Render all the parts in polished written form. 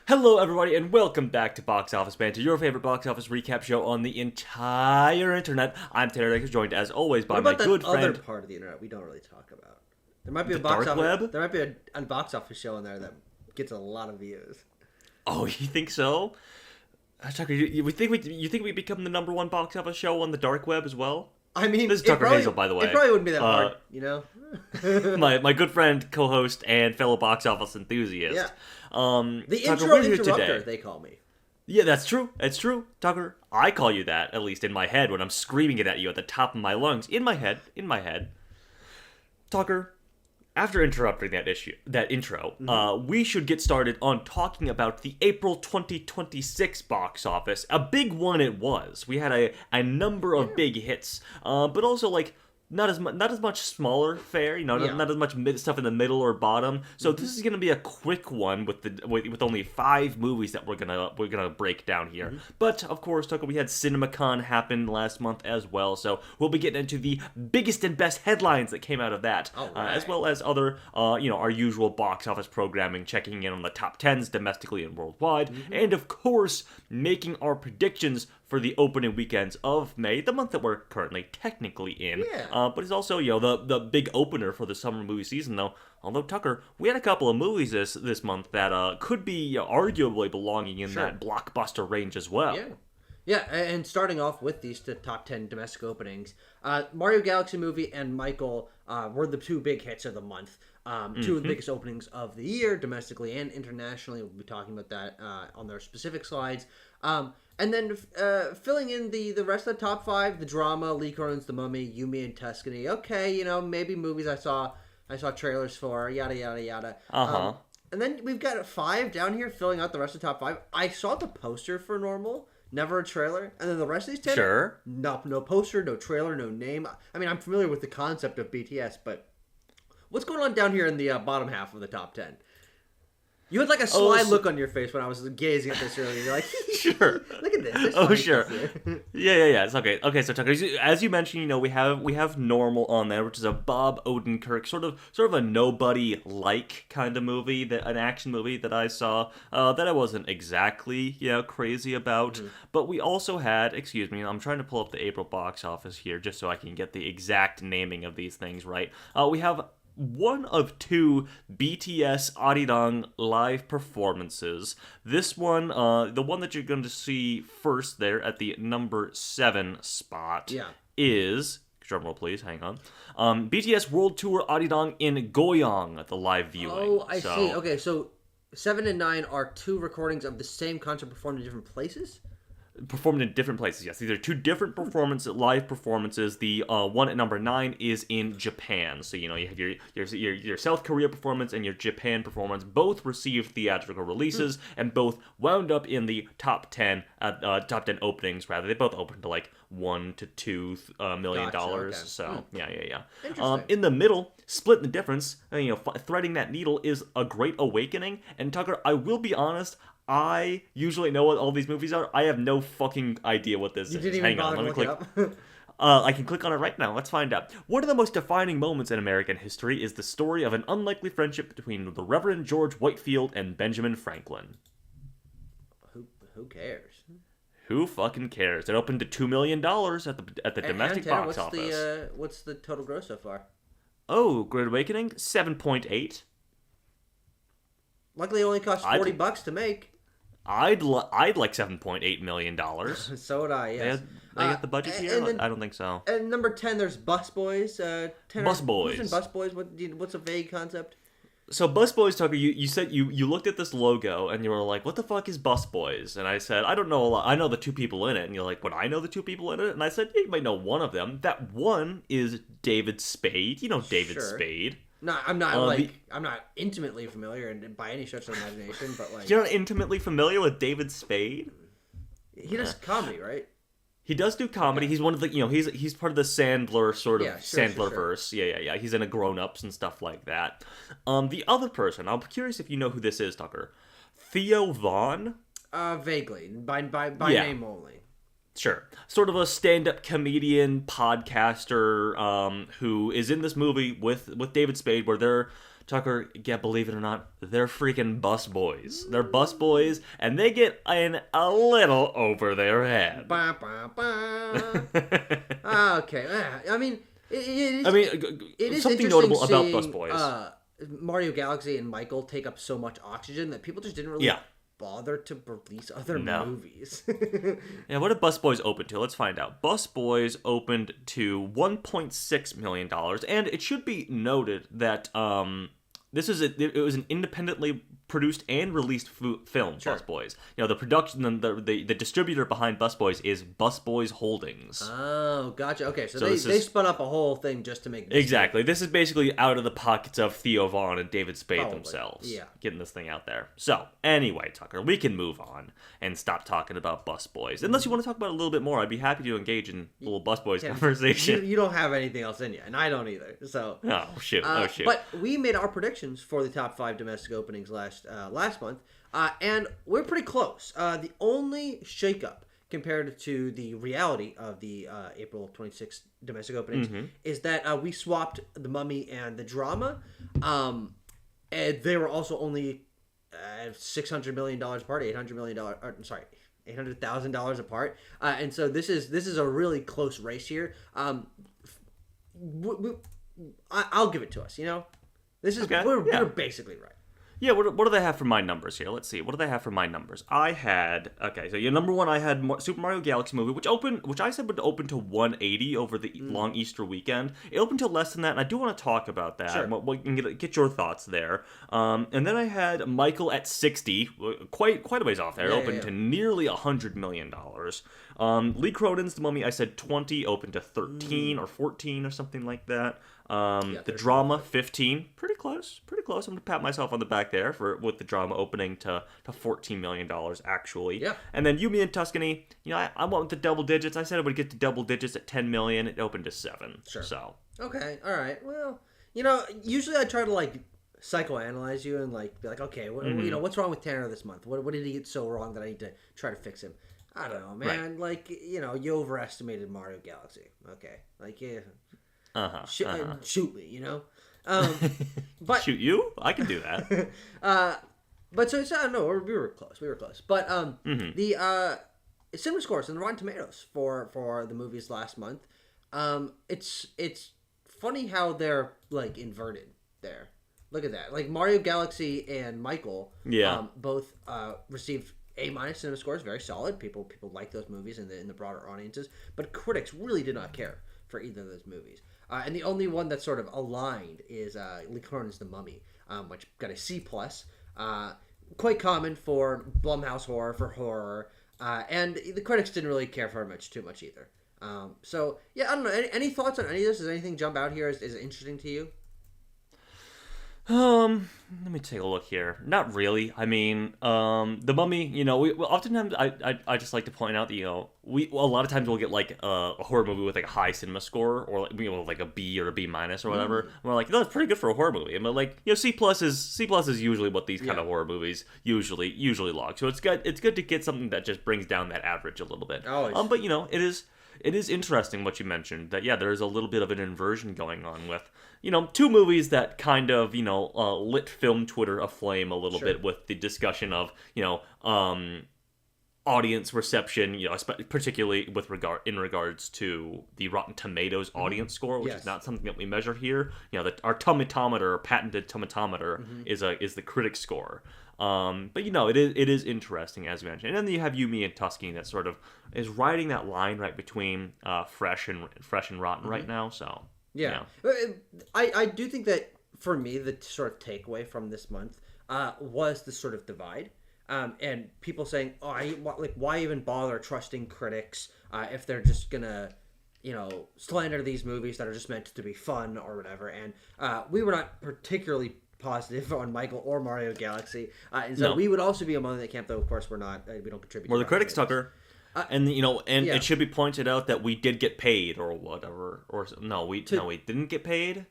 Hello, everybody, and welcome back to Box Office Banter, your favorite box office recap show on the entire internet. I'm Tanner Decker, joined as always by my good friend. What about that other part of the internet we don't really talk about? There might be the dark web. There might be a box office show in there that gets a lot of views. Oh, you think so? Tucker, you think we become the number one box office show on the dark web as well? I mean, this is Tucker Hazel, by the way. It probably wouldn't be that hard, you know. my good friend, co-host, and fellow box office enthusiast. Yeah. The Tucker, intro here interrupter, today. they call me. Yeah, that's true. It's true, Tucker. I call you that, at least in my head, when I'm screaming it at you at the top of my lungs. In my head. Tucker, after interrupting that intro, we should get started on talking about the April 2026 box office. A big one it was. We had a number of big hits, but also not as much smaller fare, not as much stuff in the middle or bottom. So this is gonna be a quick one with only 5 movies that we're gonna break down here. But of course, Tucker, we had CinemaCon happen last month as well, so we'll be getting into the biggest and best headlines that came out of that, as well as other our usual box office programming, checking in on the top 10s domestically and worldwide, and of course making our predictions for the opening weekends of May, the month that we're currently technically in. But it's also, the big opener for the summer movie season, though. Although, Tucker, we had a couple of movies this month that could be arguably belonging in that blockbuster range as well. Yeah, and starting off with these top 10 domestic openings, Mario Galaxy Movie and Michael were the 2 big hits of the month. 2 of the biggest openings of the year, domestically and internationally. We'll be talking about that on their specific slides. And then filling in the rest of the top 5, the drama, Lee Cronin's The Mummy, Yumi and Tuscany. Okay, maybe movies I saw trailers for, yada, yada, yada. And then we've got 5 down here filling out the rest of the top 5. I saw the poster for Normal, never a trailer. And then the rest of these 10, no poster, no trailer, no name. I mean, I'm familiar with the concept of BTS, but what's going on down here in the bottom half of the top 10? You had a sly look on your face when I was gazing at this earlier. You're like, sure. Look at this. Sure. Yeah. It's okay. Okay, so Tucker, as you mentioned, we have Normal on there, which is a Bob Odenkirk sort of a nobody kind of movie, an action movie that I saw that I wasn't exactly crazy about. But we also had, excuse me, I'm trying to pull up the April box office here just so I can get the exact naming of these things right. We have one of 2 BTS Arirang live performances. This one, the one that you're going to see first there at the number 7 spot, is, drumroll please, hang on, BTS World Tour Arirang in Goyang, the live viewing. Oh, I see. Okay, so 7 and 9 are 2 recordings of the same concert performed in different places? Performed in different places, yes. These are 2 different live performances. The one at number 9 is in Japan. So you have your South Korea performance and your Japan performance. Both received theatrical releases and both wound up in the top 10 openings. Rather, they both opened to $1 to $2 million. Okay. So yeah. In the middle, split the difference. Threading that needle is A Great Awakening. And Tucker, I will be honest, I usually know what all these movies are. I have no fucking idea what this is. You didn't even bother to look it up? I can click on it right now. Let's find out. One of the most defining moments in American history is the story of an unlikely friendship between the Reverend George Whitefield and Benjamin Franklin. Who cares? Who fucking cares? It opened to $2 million at the domestic box office. What's the total gross so far? Oh, Great Awakening, 7.8. Luckily, it only cost $40 to make. I'd like $7.8 million. So would I, yes. They got the budget here? I don't think so. And number 10, there's Busboys. Busboys. Who's in Busboys? What's a vague concept? So Busboys, Tucker, you said you looked at this logo and you were like, what the fuck is Busboys? And I said, I don't know a lot. I know the 2 people in it. And you're like, but I know the 2 people in it? And I said, yeah, you might know one of them. That one is David Spade. You know David Spade. No, I'm not I'm not intimately familiar and by any stretch of the imagination, but you're not intimately familiar with David Spade? He does comedy, right? He does do comedy. He's one of the he's part of the Sandler sort of Sandlerverse. Yeah. He's in a Grown Ups and stuff like that. The other person, I'm curious if you know who this is, Tucker. Theo Vaughn? Vaguely. By name only. Sure. Sort of a stand-up comedian, podcaster, who is in this movie with David Spade, where they're Tucker, yeah, believe it or not, they're freaking bus boys. They're bus boys, and they get in a little over their head. Ba, ba, ba. Okay. I mean, it is something interesting notable about seeing, bus boys. Mario Galaxy and Michael take up so much oxygen that people just didn't really bother to release other movies. Yeah, what did Bus Boys open to? Let's find out. Bus Boys opened to $1.6 million, and it should be noted that it was an independently produced and released film. Sure. Bus Boys. You know, the production, the distributor behind Bus Boys is Bus Boys Holdings. Oh, gotcha. Okay, so they spun up a whole thing just to make this exactly. This is basically out of the pockets of Theo Vaughn and David Spade themselves. Yeah, getting this thing out there. So anyway, Tucker, we can move on and stop talking about Bus Boys. Unless you want to talk about it a little bit more, I'd be happy to engage in a little Bus Boys conversation. You don't have anything else in you, and I don't either. So oh shoot. But we made our predictions for the top 5 domestic openings last month, and we're pretty close. The only shakeup compared to the reality of the April 26th domestic openings is that we swapped The Mummy and The Drama, and they were also only $600 million apart, $800,000 apart, and so this is a really close race here. I'll give it to us. You know, this is we're basically right. Yeah, what do they have for my numbers here? Let's see. What do they have for my numbers? I had so your number one, I had Super Mario Galaxy movie, which I said would open to 180 over the long Easter weekend. It opened to less than that, and I do want to talk about that. Sure. We can get your thoughts there. And then I had Michael at 60, quite a ways off there. It opened to nearly $100 million. Lee Cronin's The Mummy, I said 20, opened to 13 or 14 or something like that. The Drama 15, pretty close. I'm gonna pat myself on the back there with the Drama opening to $14 million actually. Yeah. And then You, Me, and Tuscany, you know, I went with the double digits. I said it would get to double digits at 10 million. It opened to 7. Sure. So okay, all right. Well, you know, usually I try to like psychoanalyze you and like be like, okay, you know, what's wrong with Tanner this month? What did he get so wrong that I need to try to fix him? I don't know, man. Right. Like, you know, you overestimated Mario Galaxy. Okay, like yeah. Shoot me, you know. But shoot you? I can do that. But so I don't know. We were close. But the cinema scores and Rotten Tomatoes for the movies last month. It's funny how they're like inverted there. Look at that. Like Mario Galaxy and Michael. Yeah. Both received A- cinema scores, very solid. People like those movies in the broader audiences, but critics really did not care for either of those movies. And the only one that's sort of aligned is Lee Cronin's The Mummy, which got a C+. Quite common for Blumhouse horror, and the critics didn't really care for it too much either. So yeah, I don't know. Any thoughts on any of this? Does anything jump out here? Is it interesting to you? Let me take a look here. Not really. I mean, The Mummy, you know, we oftentimes I just like to point out that, you know, a lot of times we'll get like a horror movie with like a high cinema score or like, you know, like a B or a B- or whatever. And we're like, no, it's pretty good for a horror movie. And we're like, you know, C+ is usually what these kind of horror movies usually log. So it's good to get something that just brings down that average a little bit. Always. But you know, it is interesting what you mentioned, that, yeah, there's a little bit of an inversion going on with, you know, two movies that kind of, you know, lit film Twitter aflame a little bit with the discussion of, you know, audience reception, you know, particularly in regards to the Rotten Tomatoes audience score, which is not something that we measure here. You know, our tomatometer, patented tomatometer, is the critic score. But you know, it is interesting, as you mentioned. And then you have You, Me, and Tuscany that sort of is riding that line right between fresh and rotten right now. So yeah, you know. I do think that for me the sort of takeaway from this month was the sort of divide, and people saying, why even bother trusting critics if they're just gonna, you know, slander these movies that are just meant to be fun or whatever. And we were not particularly positive on Michael or Mario Galaxy, and so we would also be among that camp, though of course we're not, we don't contribute. We're the critics, Tucker. And you know, and it should be pointed out that we did get paid or whatever, or no, we didn't get paid.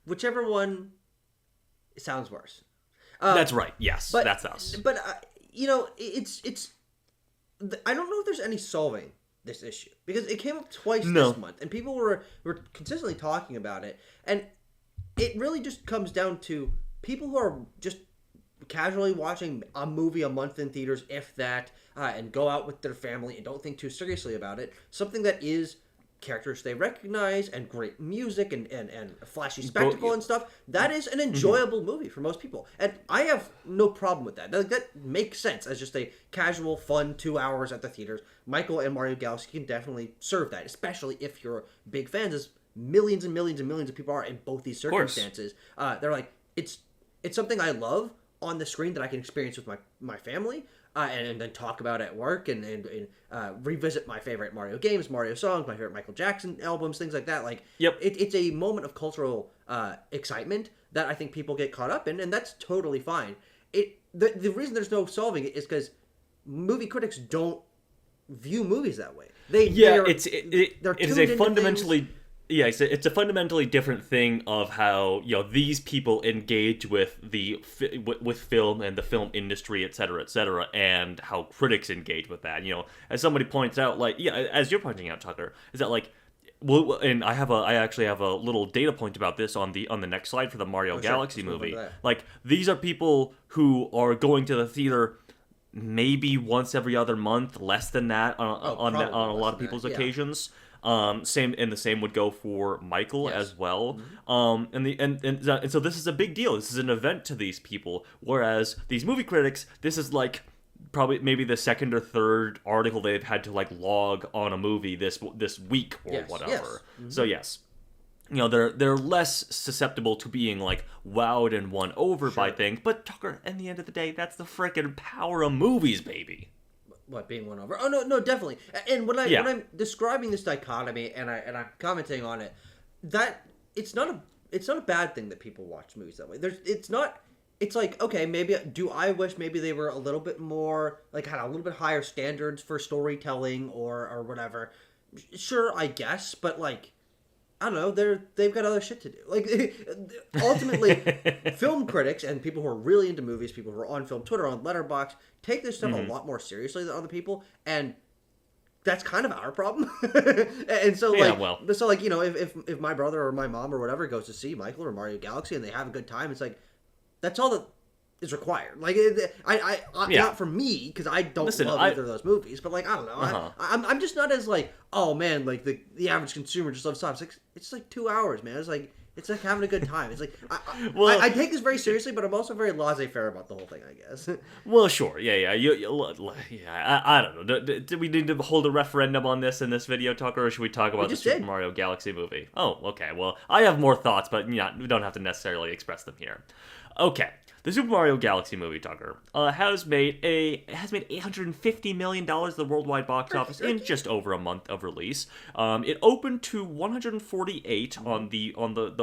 Whichever one sounds worse. That's right. Yes, that's us. But you know, it's I don't know if there's any solving this issue, because it came up twice this month, and people were consistently talking about it, and it really just comes down to people who are just casually watching a movie a month in theaters, if that, and go out with their family and don't think too seriously about it. Something that is characters they recognize and great music and flashy spectacle and stuff. That is an enjoyable movie for most people. And I have no problem with that. That makes sense as just a casual, fun 2 hours at the theaters. Michael and Mario Galaxy can definitely serve that, especially if you're big fans, as millions and millions and millions of people are in both these circumstances. They're like, it's something I love on the screen that I can experience with my family, and then talk about at work, and revisit my favorite Mario games, Mario songs, my favorite Michael Jackson albums, things like that. Like, it's a moment of cultural excitement that I think people get caught up in, and that's totally fine. The reason there's no solving it is because movie critics don't view movies that way. It is a fundamentally... Yeah, it's a fundamentally different thing of how, you know, these people engage with with film and the film industry, et cetera, and how critics engage with that. You know, as somebody points out, like, as you're pointing out, Tucker, is that, like, well, and I actually have a little data point about this on the next slide for the Mario Galaxy movie. Like, these are people who are going to the theater maybe once every other month, less than that on a lot of people's occasions. Same would go for Michael as well. And so this is a big deal. This is an event to these people. Whereas these movie critics, this is like probably maybe the second or third article they've had to like log on a movie this week or whatever. So yes, you know, they're less susceptible to being like wowed and won over by things. But Tucker, at the end of the day, that's the frickin' power of movies, baby. What, being won over? Oh no, definitely. And when I'm describing this dichotomy and I'm commenting on it, that it's not a bad thing that people watch movies that way. It's like, okay, maybe I wish maybe they were a little bit more, like, had a little bit higher standards for storytelling or whatever. Sure, I guess, but like, I don't know, they've got other shit to do. Like, ultimately, film critics and people who are really into movies, people who are on Film Twitter, on Letterboxd, take this stuff a lot more seriously than other people, and that's kind of our problem. And so, like, you know, if my brother or my mom or whatever goes to see Michael or Mario Galaxy and they have a good time, it's like, that's all that is required. Like, not for me, because I don't love either of those movies, but like, I don't know. I'm just not as like, oh man, like the average consumer just loves stuff. It's like 2 hours, man. It's like having a good time. It's like, I take this very seriously, but I'm also very laissez-faire about the whole thing, I guess. Well, sure. Yeah. I don't know. Do we need to hold a referendum on this in this video, Tucker, or should we talk about the Super Mario Galaxy movie? Oh, okay. Well, I have more thoughts, but we don't have to necessarily express them here. Okay. The Super Mario Galaxy movie, Tucker, has made $850 million at the worldwide box office in just over a month of release. It opened to 148 on the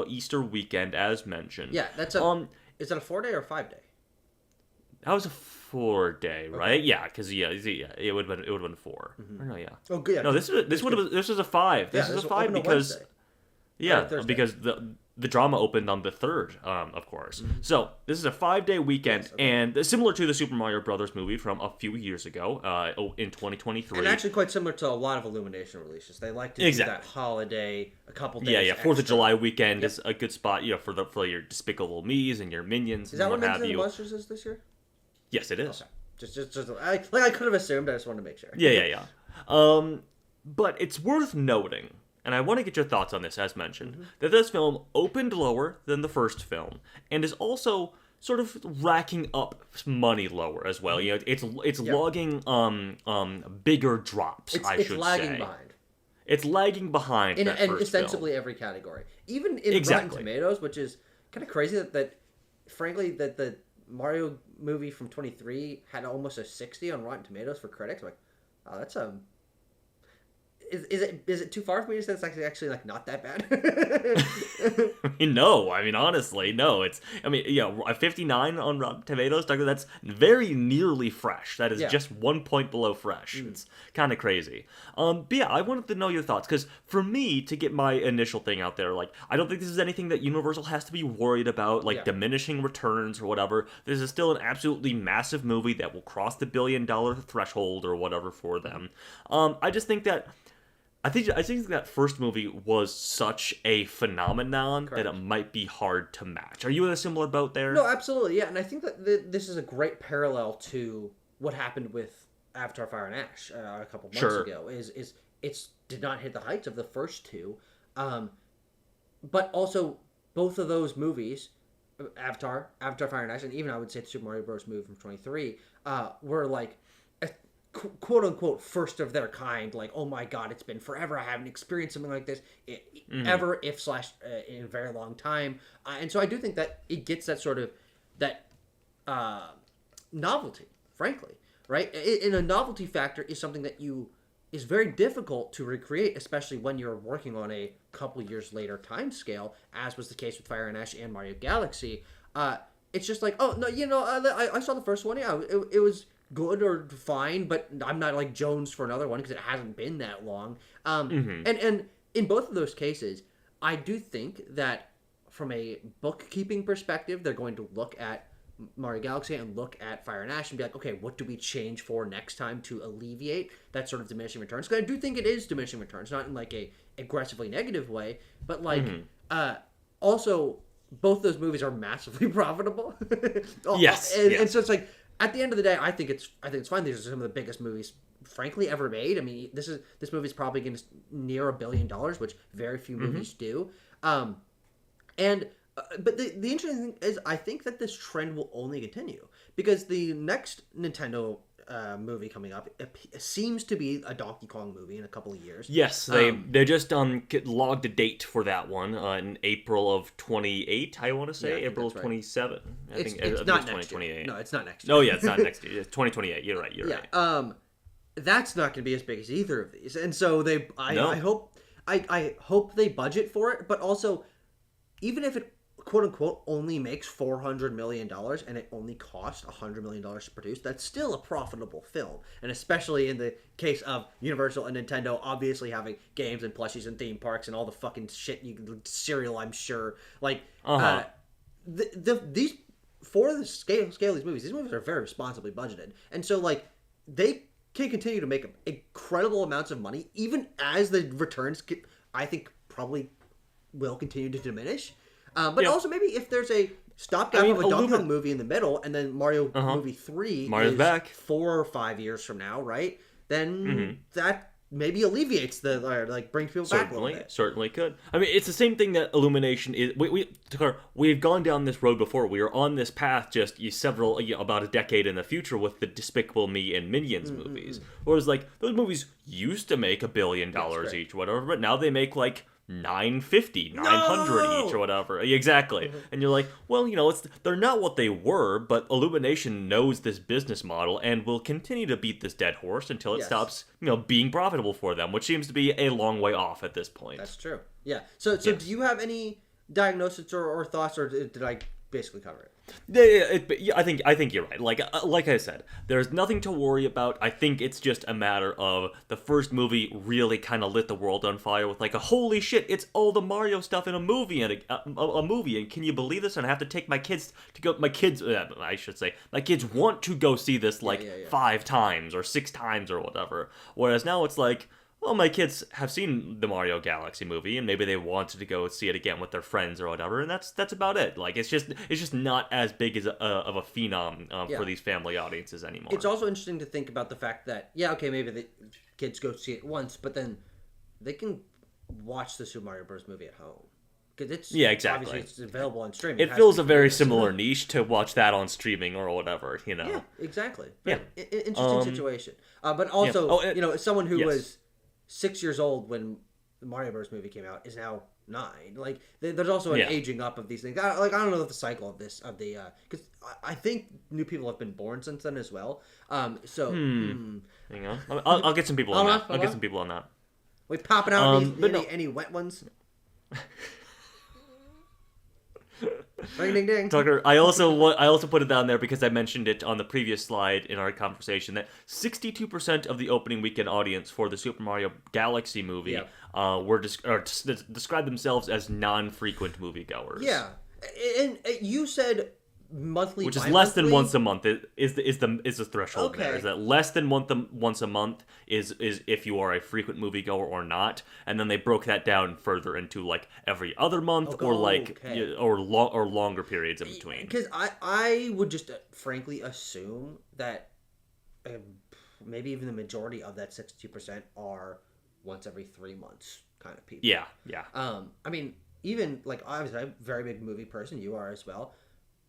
Easter weekend, as mentioned. Yeah, is that a 4-day or a 5-day? That was a 4-day, right? Okay. Yeah, because it would have been 4. Mm-hmm. Oh yeah. Oh good. No, this was a 5. This is a 5 because because the drama opened on the 3rd, of course. Mm-hmm. So, this is a 5-day weekend, and similar to the Super Mario Brothers movie from a few years ago, in 2023. And actually quite similar to a lot of Illumination releases. They like to do that holiday a couple days extra. 4th of July weekend is a good spot, for your Despicable Me's and your Minions. Is that what Minions and Monsters is this year? Yes, it is. Okay. Just I could have assumed, I just wanted to make sure. Yeah. But it's worth noting, and I want to get your thoughts on this, as mentioned, that this film opened lower than the first film, and is also sort of racking up money lower as well. You know, it's logging bigger drops. It's lagging behind. It's lagging behind in ostensibly every category, even in Rotten Tomatoes, which is kind of crazy that frankly that the Mario movie from 23 had almost a 60 on Rotten Tomatoes for critics. I'm like, oh, that's Is it too far for me to say it's actually like not that bad? No. I mean, honestly, no. A 59 on Rotten Tomatoes, that's very nearly fresh. That is just 1 point below fresh. It's kind of crazy. But yeah, I wanted to know your thoughts, because for me, to get my initial thing out there, like, I don't think this is anything that Universal has to be worried about, like diminishing returns or whatever. This is still an absolutely massive movie that will cross the $1 billion threshold or whatever for them. I just think that I think that first movie was such a phenomenon Correct. that it might be hard to match. Are you in a similar boat there? No, absolutely, yeah. And I think that this is a great parallel to what happened with Avatar: Fire and Ash a couple months ago. Is it's did not hit the heights of the first two, but also both of those movies, Avatar, Fire and Ash, and even I would say the Super Mario Bros. Movie from 23, were like a quote unquote first of their kind. Like, oh my god, it's been forever. I haven't experienced something like this ever, if slash in a very long time. And so I do think that it gets that sort of that novelty, frankly, right? And a novelty factor is something that is very difficult to recreate, especially when you're working on a couple years later time scale, as was the case with Fire and Ash and Mario Galaxy. It's just like, oh no, I saw the first one. Yeah, it was good or fine, but I'm not like Jones for another one because it hasn't been that long. And in both of those cases, I do think that from a bookkeeping perspective, they're going to look at Mario Galaxy and look at Fire and Ash and be like, okay, what do we change for next time to alleviate that sort of diminishing returns? Because I do think it is diminishing returns, not in like a aggressively negative way, but like also both those movies are massively profitable. Yes, and so it's like at the end of the day, I think it's fine. These are some of the biggest movies, frankly, ever made. I mean, this movie's probably going to near $1 billion, which very few movies do. But the interesting thing is, I think that this trend will only continue because the next Nintendo movie coming up seems to be a Donkey Kong movie in a couple of years. Yes, they just logged a date for that one in April of 28. I want to say April of 27. I think it's not next year. No, it's not next year. Oh yeah, it's not next year. It's 2028. You're right. You're right. That's not going to be as big as either of these, and so I hope they budget for it, but also even if it quote unquote only makes $400 million and it only cost $100 million to produce, that's still a profitable film. And especially in the case of Universal and Nintendo obviously having games and plushies and theme parks and all the fucking shit cereal, I'm sure. Like these for the scale of these movies are very responsibly budgeted. And so like they can continue to make incredible amounts of money even as the returns I think probably will continue to diminish. But also maybe if there's a stopgap of a Donkey Kong movie in the middle, and then Mario movie 3 Mario's is back 4 or 5 years from now, right? Then that maybe alleviates brings people back a little bit. Certainly could. I mean, it's the same thing that Illumination is. We've gone down this road before. We were on this path just about a decade in the future with the Despicable Me and Minions movies. Whereas like those movies used to make $1 billion each, or whatever, but now they make like 950, 900 each or whatever. Exactly. And you're like, well, they're not what they were, but Illumination knows this business model and will continue to beat this dead horse until it stops, being profitable for them, which seems to be a long way off at this point. That's true. Yeah. So do you have any diagnosis or thoughts, or did I basically cover it? I think you're right. Like I said, there's nothing to worry about. I think it's just a matter of the first movie really kind of lit the world on fire with like a holy shit, it's all the Mario stuff in a movie and a movie, and can you believe this? And I have to take my kids to go. My kids want to go see this 5 times or 6 times or whatever. Whereas now it's like, well, my kids have seen the Mario Galaxy movie, and maybe they wanted to go see it again with their friends or whatever, and that's about it. Like, it's just not as big as of a phenom for these family audiences anymore. It's also interesting to think about the fact that, maybe the kids go see it once, but then they can watch the Super Mario Bros. Movie at home. Because exactly. Obviously, it's available on streaming. It fills a very similar niche to watch that on streaming or whatever, Yeah, exactly. Interesting situation. But also, someone who was 6 years old when the Mario Bros. Movie came out is now 9. Like, there's also an aging up of these things. I don't know the cycle of this because I think new people have been born since then as well. Hang on, I'll get some people on that. I'll get some people on that. We popping out any wet ones. Ring ding ding. Tucker, I also put it down there because I mentioned it on the previous slide in our conversation that 62% of the opening weekend audience for the Super Mario Galaxy movie described themselves as non-frequent moviegoers. Yeah, and you said monthly, which is less than bi-monthly? once a month. Is the threshold Okay. there? Is that less than once a month is if you are a frequent moviegoer or not? And then they broke that down further into like every other month or like Okay. or longer periods in between. Because I would just frankly assume that maybe even the majority of that 62% are once every 3 months kind of people. Yeah. I mean, even like obviously I'm a very big movie person. You are as well.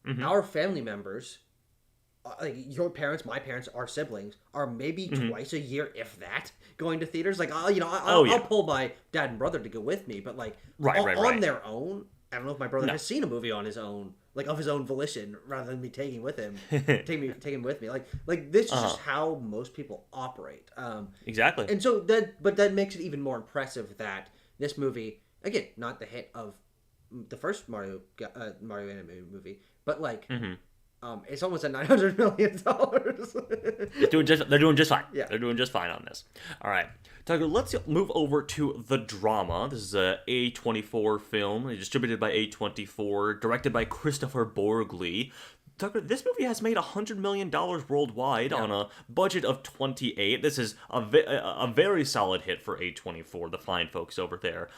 Mm-hmm. Our family members, like your parents, my parents, our siblings, are maybe twice a year, if that, going to theaters. Like, I'll pull my dad and brother to go with me, but like on their own, I don't know if my brother has seen a movie on his own, like of his own volition, rather than me taking with him, take him with me. Like this is just how most people operate. Exactly. And so that makes it even more impressive that this movie, again, not the hit of the first Mario animated movie, but like it's almost at $900 million. They're doing just fine. Yeah. They're doing just fine on this. All right, Tucker, let's move over to The Drama. This is a A24 film, distributed by A24, directed by Christopher Borgli. Tucker, this movie has made $100 million worldwide on a budget of 28. This is a very solid hit for A24, the fine folks over there.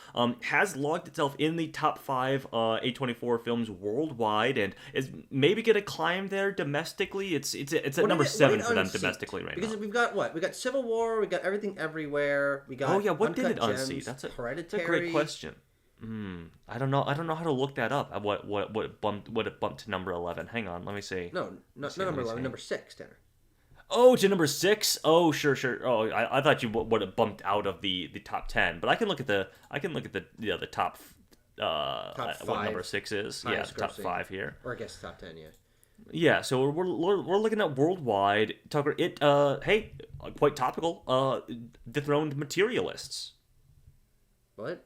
Has logged itself in the top 5 A24 films worldwide, and is maybe going to climb there domestically. It's at number 7 for them domestically right now. Because we've got what? We got Civil War, we got Everything Everywhere, we got what did Uncut it Gems, unseat? That's a Hereditary. great question. I don't know how to look that up. What it bumped to number 11. Hang on, let me see. No, not number 11, number 6, Tanner. Oh, to number 6. Oh, sure. Oh, I thought you would have bumped out of the top 10, but I can look at the top. Top 5. What number 6 is? Yeah, the top 5 here. Or I guess top 10, yeah. Yeah, so we're looking at worldwide. Tucker, it quite topical. Dethroned Materialists. What?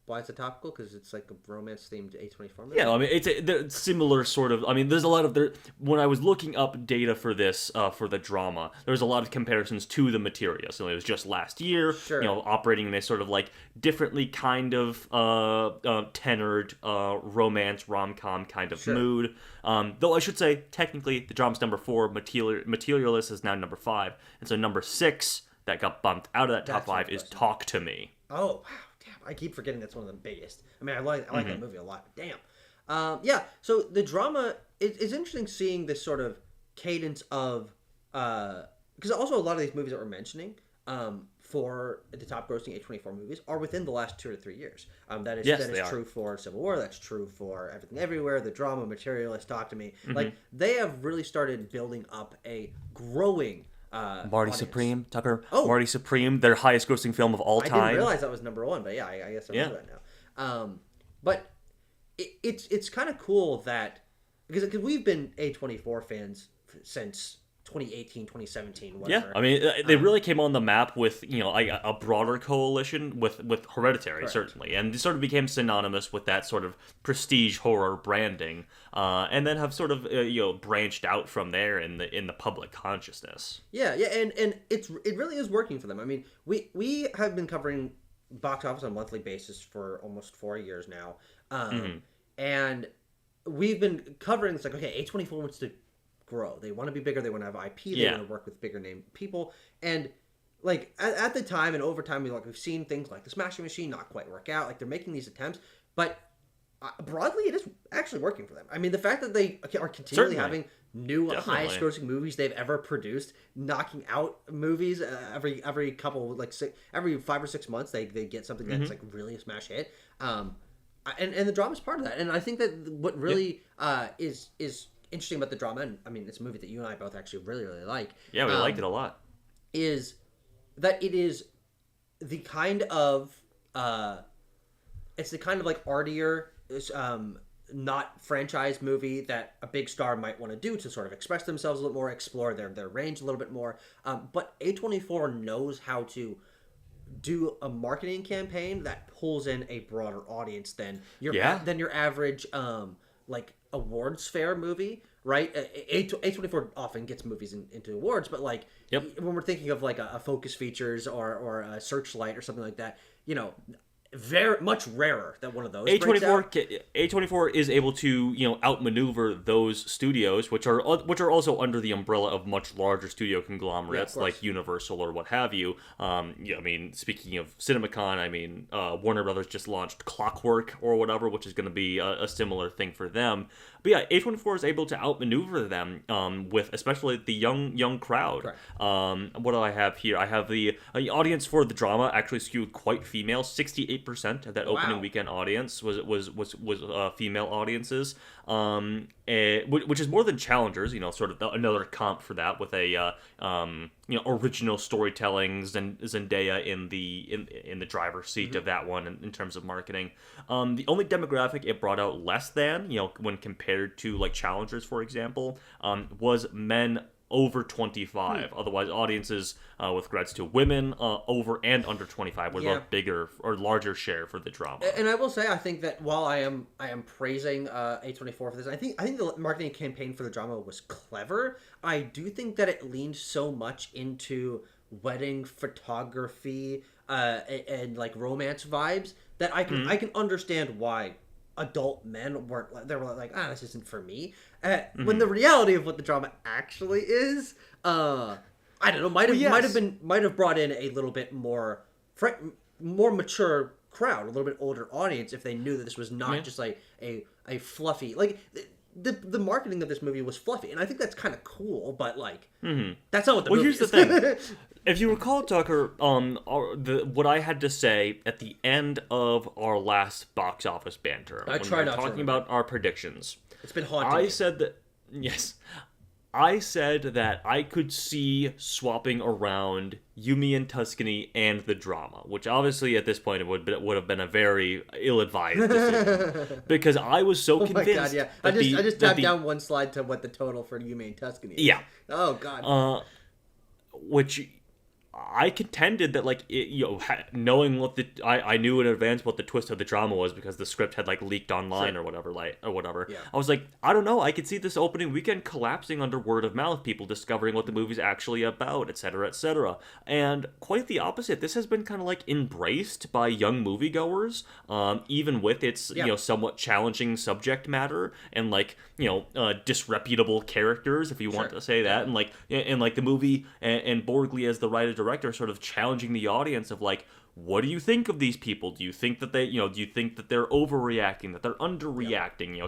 Why is it topical? Because it's like a romance-themed A24 movie? Yeah, I mean, it's similar sort of... I mean, there's a lot of... When I was looking up data for this, for The Drama, there was a lot of comparisons to The Material. So it was just last year, sure. Operating in a sort of, like, differently kind of tenored romance, rom-com kind of sure. mood. Though I should say, technically, The Drama's number 4, Materialist is now number 5. And so number 6, that got bumped out of that top 5, is Talk to Me. Oh, wow. I keep forgetting that's one of the biggest. I mean, I like that movie a lot. Damn. Yeah. So The Drama, it's interesting seeing this sort of cadence of because also a lot of these movies that we're mentioning for the top grossing A24 movies are within the last 2 to 3 years. That is true for Civil War. That's true for Everything Everywhere, The Drama, Materialist, Talk to Me. Like they have really started building up a growing. Marty audience. Supreme, Tucker. Oh. Marty Supreme, their highest grossing film of all time. I didn't realize that was number 1, but yeah, I guess I remember that now. But it's kind of cool that because we've been A24 fans since 2018, 2017, whatever. Yeah, I mean, they really came on the map with a broader coalition with Hereditary, correct. Certainly, and they sort of became synonymous with that sort of prestige horror branding, and then have sort of branched out from there in the public consciousness. Yeah, and it really is working for them. I mean, we have been covering box office on a monthly basis for almost 4 years now, and we've been covering it's like okay, A24 wants to grow. They want to be bigger. They want to have IP. They want to work with bigger name people. And like at the time and over time, we've seen things like the Smashing Machine not quite work out. Like they're making these attempts, but broadly, it is actually working for them. I mean, the fact that they are continually having new highest grossing movies they've ever produced, knocking out movies every couple every 5 or 6 months, they get something that's like really a smash hit. And The Drama's part of that. And I think that what really is interesting about The Drama, and I mean, it's a movie that you and I both actually really, really like. Yeah, we liked it a lot. Is that it is the kind of it's the kind of like artier, not franchise movie that a big star might want to do to sort of express themselves a little more, explore their range a little bit more. But A24 knows how to do a marketing campaign that pulls in a broader audience than your average like awards fair movie, right? A24 often gets movies into awards, but like when we're thinking of like a Focus Features or a Searchlight or something like that, very much rarer that one of those. A24 is able to outmaneuver those studios, which are also under the umbrella of much larger studio conglomerates like Universal or what have you. I mean, speaking of CinemaCon, I mean, Warner Brothers just launched Clockwork or whatever, which is going to be a similar thing for them. But yeah, A24 is able to outmaneuver them with especially the young crowd. What do I have here? I have the audience for the drama actually skewed quite female. 68% of that opening weekend audience was female audiences, which is more than Challengers. Sort of another comp for that with a original storytelling Zendaya in the driver's seat of that one in terms of marketing. The only demographic it brought out less than when compared to like Challengers, for example, was men over 25. Otherwise, audiences with regards to women over and under 25 was a bigger or larger share for the drama. And I will say, I think that while I am praising A24 for this, I think the marketing campaign for the drama was clever. I do think that it leaned so much into wedding photography and like romance vibes that I can understand why adult men were like, this isn't for me. When the reality of what the drama actually is, I don't know, might have brought in a little bit more mature crowd, a little bit older audience if they knew that this was not just like a fluffy, like the marketing of this movie was fluffy, and I think that's kind of cool, but like that's not what the movie is. Here's the thing. If you recall, Tucker, what I had to say at the end of our last box office banter, when we were talking about our predictions, it's been haunting. I said that I could see swapping around Yumi and Tuscany and the drama, which obviously at this point it would have been a very ill-advised decision because I was so convinced. My God, yeah. I just tapped down one slide to what the total for Yumi and Tuscany is. Yeah. Oh God. Which I contended that, like, knowing what I knew in advance what the twist of the drama was because the script had, like, leaked online or whatever. Yeah. I was like, I don't know, I could see this opening weekend collapsing under word of mouth, people discovering what the movie's actually about, etc., etc. And quite the opposite. This has been kind of, like, embraced by young moviegoers, even with its, somewhat challenging subject matter and, like, disreputable characters, if you want to say that, and the movie and Borgley as the writer-director sort of challenging the audience of like, what do you think of these people? Do you think that do you think that they're overreacting, that they're underreacting?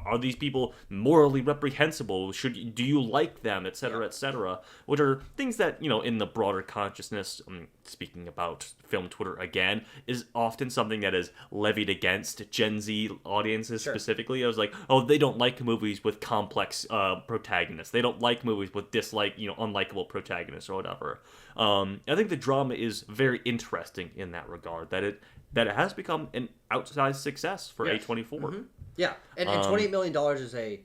Are these people morally reprehensible? Do you like them, etc., etc.? Which are things that, in the broader consciousness, speaking about film Twitter again, is often something that is levied against Gen Z audiences specifically. I was like, oh, they don't like movies with complex protagonists. They don't like movies with unlikable protagonists or whatever. I think the drama is very interesting in that regard, that it has become an outsized success for A24. Mm-hmm. Yeah, and $28 million is a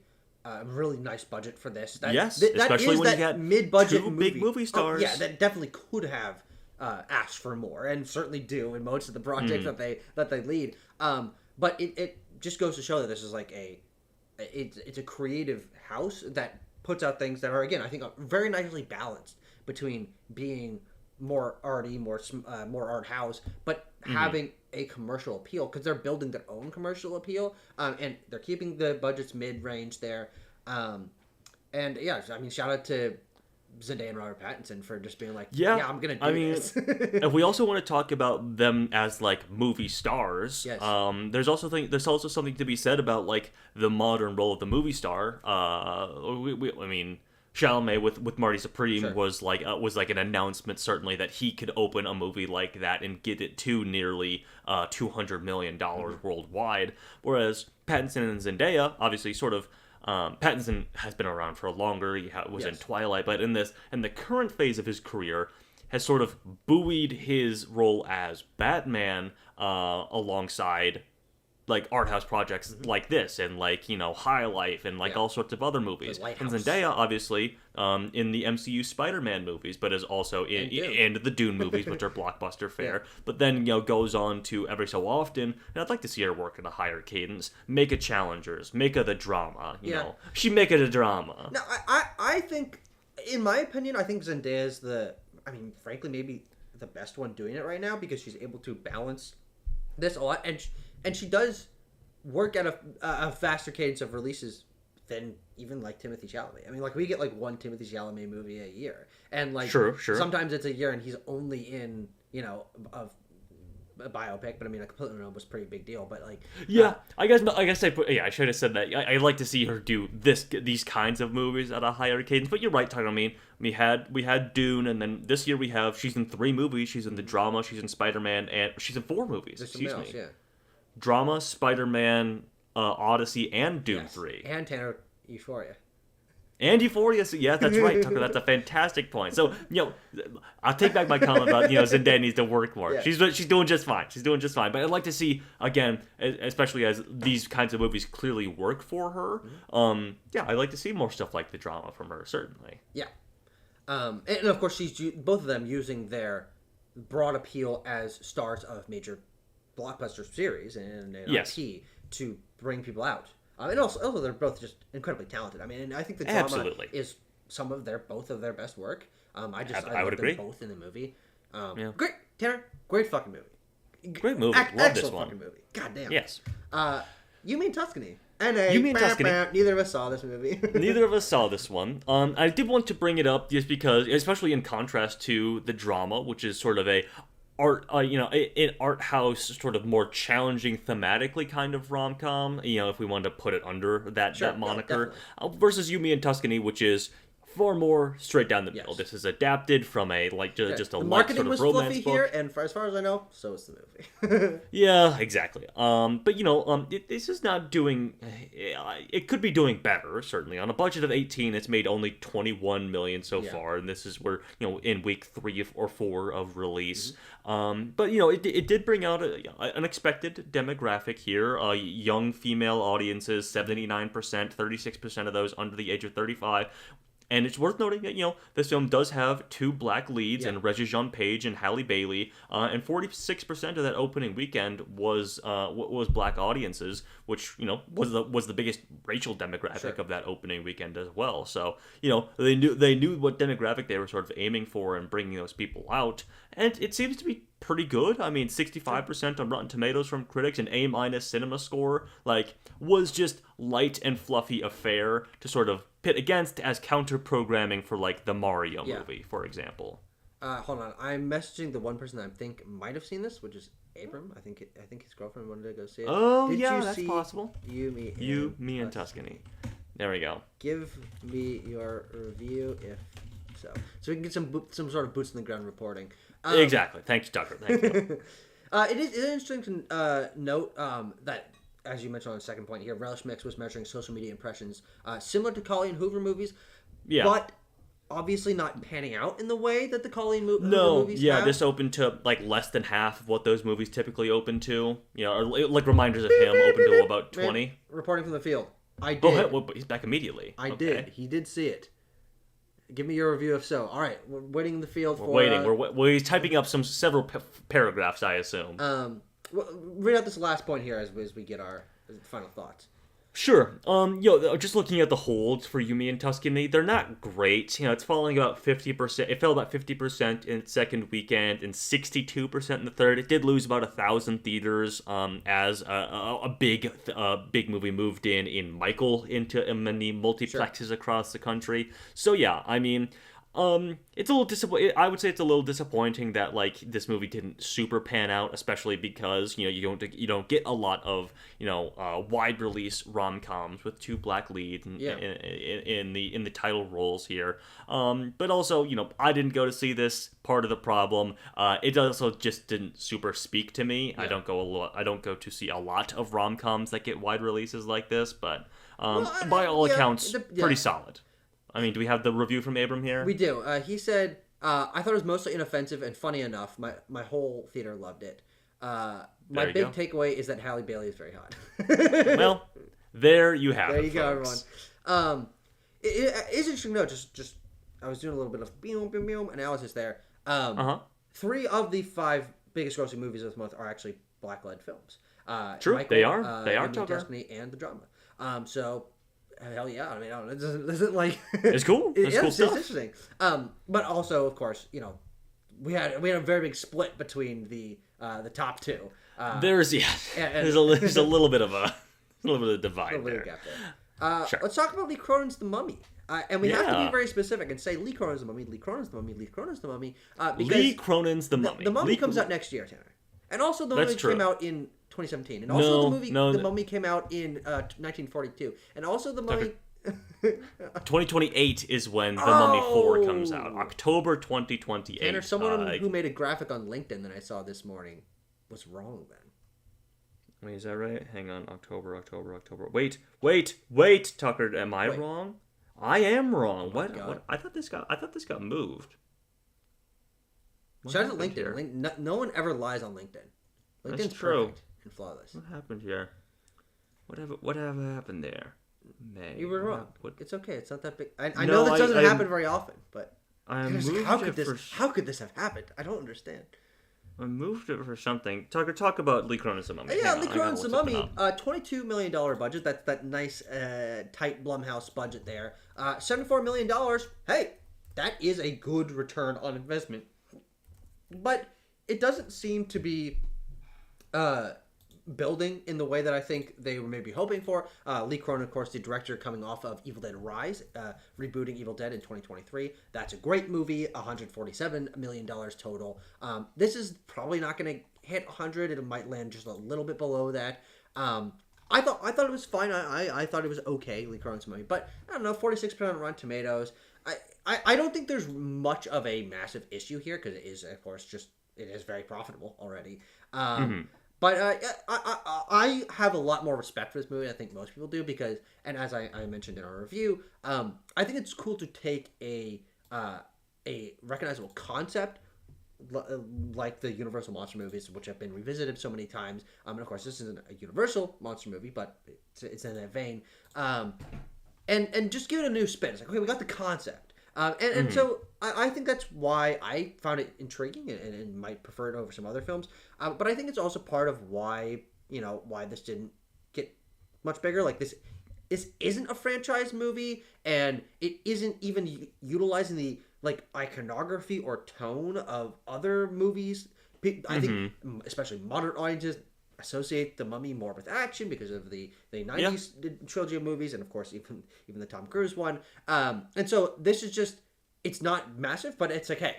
really nice budget for this. Especially when you got mid-budget two big movie stars. That definitely could have asked for more, and certainly do in most of the projects that they lead. But it just goes to show that this is like it's a creative house that puts out things that are, again, I think, very nicely balanced between being more arty, more art house, but having a commercial appeal, because they're building their own commercial appeal, and they're keeping the budgets mid-range there. And yeah, I mean, shout out to Zendaya and Robert Pattinson for just being like, I'm gonna do this. If we also want to talk about them as like movie stars, there's also something to be said about like the modern role of the movie star. I mean, Chalamet with Marty Supreme was like an announcement, certainly, that he could open a movie like that and get it to nearly $200 million worldwide. Whereas Pattinson and Zendaya, obviously, sort of, Pattinson has been around for longer. He was in Twilight, but in the current phase of his career, has sort of buoyed his role as Batman alongside like art house projects like this, and like High Life, and like all sorts of other movies. And Zendaya, obviously, in the MCU Spider-Man movies, but is also in the Dune movies, which are blockbuster fare. But then goes on to every so often, and I'd like to see her work at a higher cadence. Make a Challengers, make a the drama. You know, she make it a drama. No, I think, in my opinion, I think Zendaya is frankly, maybe the best one doing it right now, because she's able to balance this a lot, and she does work at a faster cadence of releases than even like Timothée Chalamet. I mean, like we get like one Timothée Chalamet movie a year, and like sure. sometimes it's a year and he's only in a biopic, but I mean, a completely known was a pretty big deal. But like, I guess I should have said that. I like to see her do these kinds of movies at a higher cadence. But you're right, Tyler. I mean, we had Dune, and then this year she's in 3 movies. She's in the drama. She's in Spider-Man, and she's in 4 movies. Excuse me. Yeah. Drama, Spider-Man, Odyssey, and Dune 3, and Tanner Euphoria. And Euphoria, so yeah, that's right, Tucker. That's a fantastic point. So, I'll take back my comment about, Zendaya needs to work more. Yeah. She's doing just fine. But I'd like to see, again, especially as these kinds of movies clearly work for her, I'd like to see more stuff like the drama from her, certainly. Yeah. And of course, she's both of them using their broad appeal as stars of major blockbuster series and IP to bring people out. And also, they're both just incredibly talented. I mean, and I think the drama is both of their best work. I would agree. Them both in the movie. Great, Tanner. Great fucking movie. Great movie. Love this one. Fucking movie. God damn. Yes. You mean Tuscany? Tuscany. Neither of us saw this movie. Neither of us saw this one. I did want to bring it up just because, especially in contrast to the drama, which is sort of an art house, sort of more challenging thematically kind of rom-com, if we wanted to put it under that moniker, versus You, Me, and Tuscany, which is far more straight down the middle. This is adapted from a just a light sort of romance book. Marketing was fluffy here, and as far as I know, so is the movie. Yeah, exactly. But this is not doing. It could be doing better. Certainly, on a budget of 18, it's made only 21 million so far, and this is where in week 3 or 4 of release. Mm-hmm. But it did bring out an unexpected demographic here. Young female audiences, 79%, 36% of those under the age of 35. And it's worth noting that, this film does have 2 black leads, and Regé-Jean Page and Halle Bailey, and 46% of that opening weekend was black audiences, which, was the biggest racial demographic of that opening weekend as well. So, they knew what demographic they were sort of aiming for and bringing those people out, and it seems to be pretty good. I mean, 65% on Rotten Tomatoes from critics, and A- cinema score, was just light and fluffy affair to sort of pit against as counter-programming for, the Mario movie, for example. Hold on. I'm messaging the one person that I think might have seen this, which is Abram. I think his girlfriend wanted to go see it. Oh, that's possible. You, Me, and Tuscany. There we go. Give me your review if so. So we can get some sort of boots on the ground reporting. Exactly. Thank you, Tucker. Thank you. It is interesting to note that, as you mentioned on the second point here, Relish Mix was measuring social media impressions similar to Colleen Hoover movies, but obviously not panning out in the way that the Colleen Hoover movies have. This opened to less than half of what those movies typically open to. Or reminders of him open to about 20. Man, reporting from the field. I did. Oh, well, he's back immediately. I did. He did see it. Give me your review if so. All right, we're waiting in the field for... We're waiting. He's typing up several paragraphs, I assume. Read out this last point here as we get our final thoughts. Sure. Just looking at the holds for Yumi and Tuscany, they're not great. It's falling about 50%. It fell about 50% in its second weekend and 62% in the third. It did lose about 1,000 theaters as a big movie moved in Michael into many multiplexes across the country. So yeah, I mean, it's a little disappointing. I would say it's a little disappointing that this movie didn't super pan out, especially because you don't get a lot of wide release rom-coms with 2 black leads in the title roles here. But also I didn't go to see this. Part of the problem, it also just didn't super speak to me. Yeah. I don't go to see a lot of rom-coms that get wide releases like this, but by all accounts, pretty solid. I mean, do we have the review from Abram here? We do. He said, I thought it was mostly inoffensive and funny enough. My whole theater loved it. My big takeaway is that Halle Bailey is very hot. Well, there you have it, There you go, folks. everyone. It is interesting to know, just I was doing a little bit of analysis there. 3 of the 5 biggest grossing movies of this month are actually black-led films. True, Michael, they are. They are, Tucker. Tuscany and the drama. So... Hell yeah! I mean, I don't know. It doesn't It's cool. It's cool stuff. It's interesting. But also, of course, we had a very big split between the top 2. There's there's a little bit of a divide there. Gap there. Sure. Let's talk about Lee Cronin's The Mummy. And we have to be very specific and say Lee Cronin's The Mummy, Lee Cronin's The Mummy, Lee Cronin's The Mummy. Because Lee Cronin's The Mummy. The Mummy comes out next year, Tanner. And also The Mummy came out in 2017. And also The Mummy came out in 1942. And also The Mummy... 2028 is when The Mummy 4 comes out. October 2028. Tanner, someone who made a graphic on LinkedIn that I saw this morning was wrong then. Wait, is that right? Hang on. October. Wait, Tucker, am I wrong? I am wrong. What? I thought this got moved. Shout out to LinkedIn. No one ever lies on LinkedIn. LinkedIn's perfect and flawless. What happened here? Whatever happened there? You were wrong. It's okay. It's not that big. I know this doesn't happen very often, but how could this have happened? I don't understand. I moved it for something. Tucker, talk about Lee Cronin's The Mummy. Yeah, Lee Cronin's The Mummy. $22 million budget. That's that nice, tight Blumhouse budget there. $74 million. Hey, that is a good return on investment. But it doesn't seem to be building in the way that I think they were maybe hoping for. Lee Cronin, of course, the director coming off of Evil Dead Rise, rebooting Evil Dead in 2023. That's a great movie, $147 million total. This is probably not going to hit 100. It might land just a little bit below that. I thought it was fine. I thought it was okay, Lee Cronin's movie. But, I don't know, 46% on Rotten Tomatoes. I don't think there's much of a massive issue here, because it is, of course, it is very profitable already. But I have a lot more respect for this movie than I think most people do, because, and as I mentioned in our review, I think it's cool to take a recognizable concept like the Universal monster movies, which have been revisited so many times. And of course, this isn't a Universal monster movie, but it's in that vein. And just give it a new spin. It's like, okay, we got the concept. And so I think that's why I found it intriguing and might prefer it over some other films. But I think it's also part of why this didn't get much bigger. Like this isn't a franchise movie, and it isn't even utilizing the iconography or tone of other movies. I think especially modern audiences associate The Mummy more with action because of the 90s trilogy of movies, and of course even the Tom Cruise one. And so this is just, it's not massive, but it's like, hey,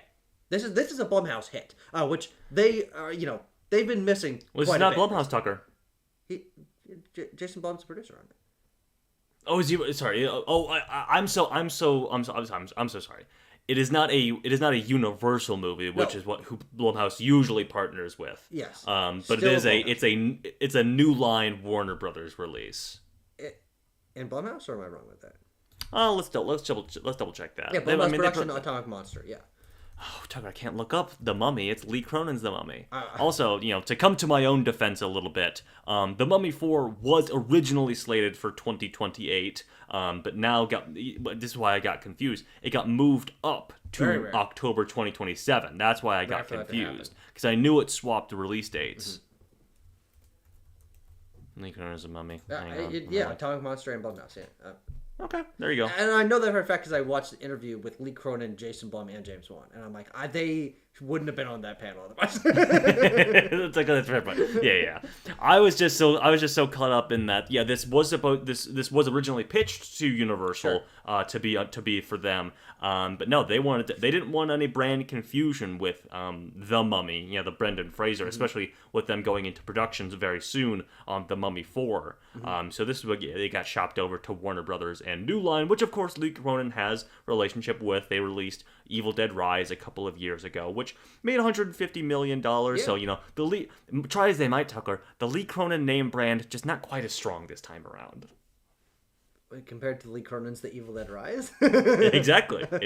this is a Blumhouse hit, which they they've been missing. Well, this is not Blumhouse, Tucker. Jason Blum's the producer on it. Oh, is he? Sorry. Oh, I'm so sorry. It is not a Universal movie, which is who Blumhouse usually partners with. Yes. But it's a New Line Warner Brothers release. In Blumhouse, or am I wrong with that? Oh, let's double check that. Yeah, Blumhouse production, Atomic Monster. Yeah. Oh, Tucker, I can't look up The Mummy. It's Lee Cronin's The Mummy. Also, to come to my own defense a little bit, The Mummy 4 was originally slated for 2028, but now this is why I got confused. It got moved up to October 2027. That's why I got confused, because I knew it swapped the release dates. Lee Cronin's The Mummy. Atomic Monster and Blumhouse. Yeah. Okay, there you go. And I know that for a fact because I watched the interview with Lee Cronin, Jason Blum, and James Wan, and I'm like, they wouldn't have been on that panel otherwise. That's fair point. Yeah. I was just so caught up in that. Yeah, this was originally pitched to Universal to be for them. But no, they didn't want any brand confusion with The Mummy, the Brendan Fraser, especially with them going into productions very soon on The Mummy 4. So this is what they got shopped over to Warner Brothers and New Line, which of course Lee Cronin has a relationship with. They released Evil Dead Rise a couple of years ago, which made $150 million. Yeah. So, try as they might, Tucker, the Lee Cronin name brand just not quite as strong this time around. Compared to Lee Cronin's The Evil Dead Rise? Exactly. But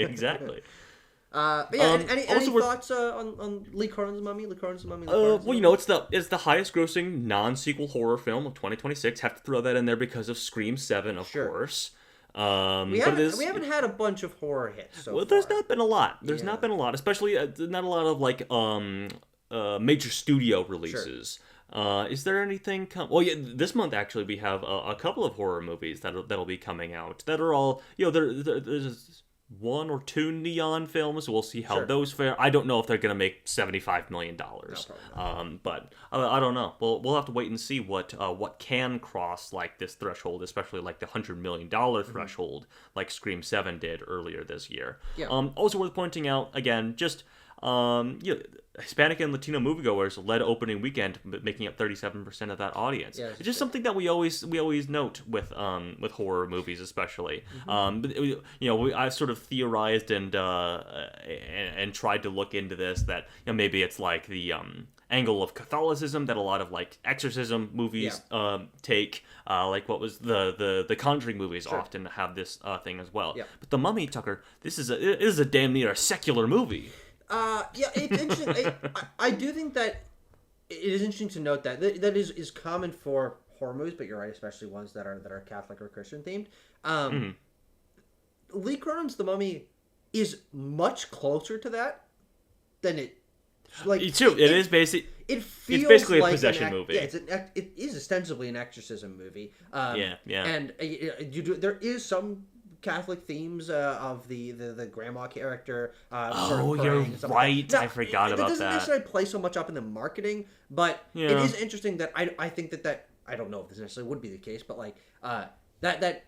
yeah, any thoughts on Lee Cronin's Mummy? Well, it's the highest grossing non-sequel horror film of 2026. Have to throw that in there because of Scream 7, of course. We haven't had a bunch of horror hits so far. There's not been a lot. Not been a lot, especially not a lot of major studio releases. Sure. Is there anything? This month actually we have a couple of horror movies that'll be coming out that are all there's 1 or 2 neon films. We'll see how Sure. those fare. I don't know if they're going to make $75 million. But I don't know. We'll have to wait and see what can cross like this threshold, especially like the $100 million threshold, like Scream 7 did earlier this year. Yeah. Also worth pointing out again, just Hispanic and Latino moviegoers led opening weekend, making up 37% of that audience. Yeah, it's just something that we always note with horror movies, especially. I sort of theorized and tried to look into this, that maybe it's like the angle of Catholicism that a lot of like exorcism movies take. Like what was the Conjuring movies often have this thing as well. Yeah. But The Mummy, Tucker, this is a damn near a secular movie. It's interesting. I do think that it is interesting to note that is common for horror movies, but you're right, especially ones that are Catholic or Christian themed. Lee Cronin's The Mummy is much closer to that than it. Like It's true. It is basic. It feels it's basically like a possession movie. Yeah, it is ostensibly an exorcism movie. Yeah. And there is some Catholic themes of the grandma character. Sort of you're praying and stuff right. like that. I forgot about It doesn't that. necessarily play so much up in the marketing, but it Yeah. is interesting that I think that I don't know if this necessarily would be the case, but like that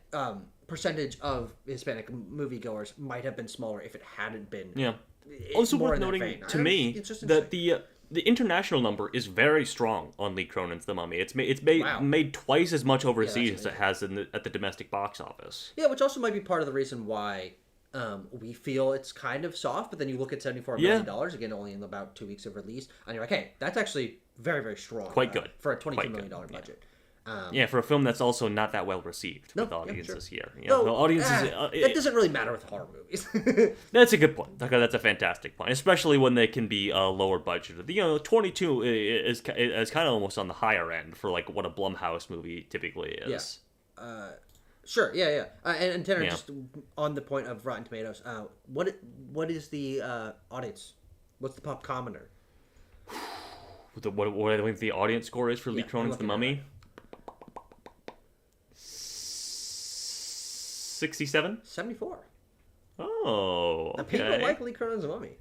percentage of Hispanic moviegoers might have been smaller if it hadn't been. Yeah. Also more worth in that noting vein. to me It's just that the international number is very strong on Lee Cronin's The Mummy. It's made twice as much overseas as it has at the domestic box office. Yeah, which also might be part of the reason why we feel it's kind of soft. But then you look at $74 million again, only in about 2 weeks of release, and you're like, hey, that's actually very, very strong. Quite good. For a $22 million budget. For a film that's also not that well received with audiences here. No, the audiences. That doesn't really matter with horror movies. That's a good point. That's a fantastic point, especially when they can be lower budgeted. 22 is kind of almost on the higher end for like what a Blumhouse movie typically is. Yeah. Sure. Yeah. And Tanner, just on the point of Rotten Tomatoes, what is the audience? What's the popcometer? What do I think the audience score is for Lee Cronin's The Mummy? 67? 74. Oh, okay. The people like Lee Cronin's The Mummy.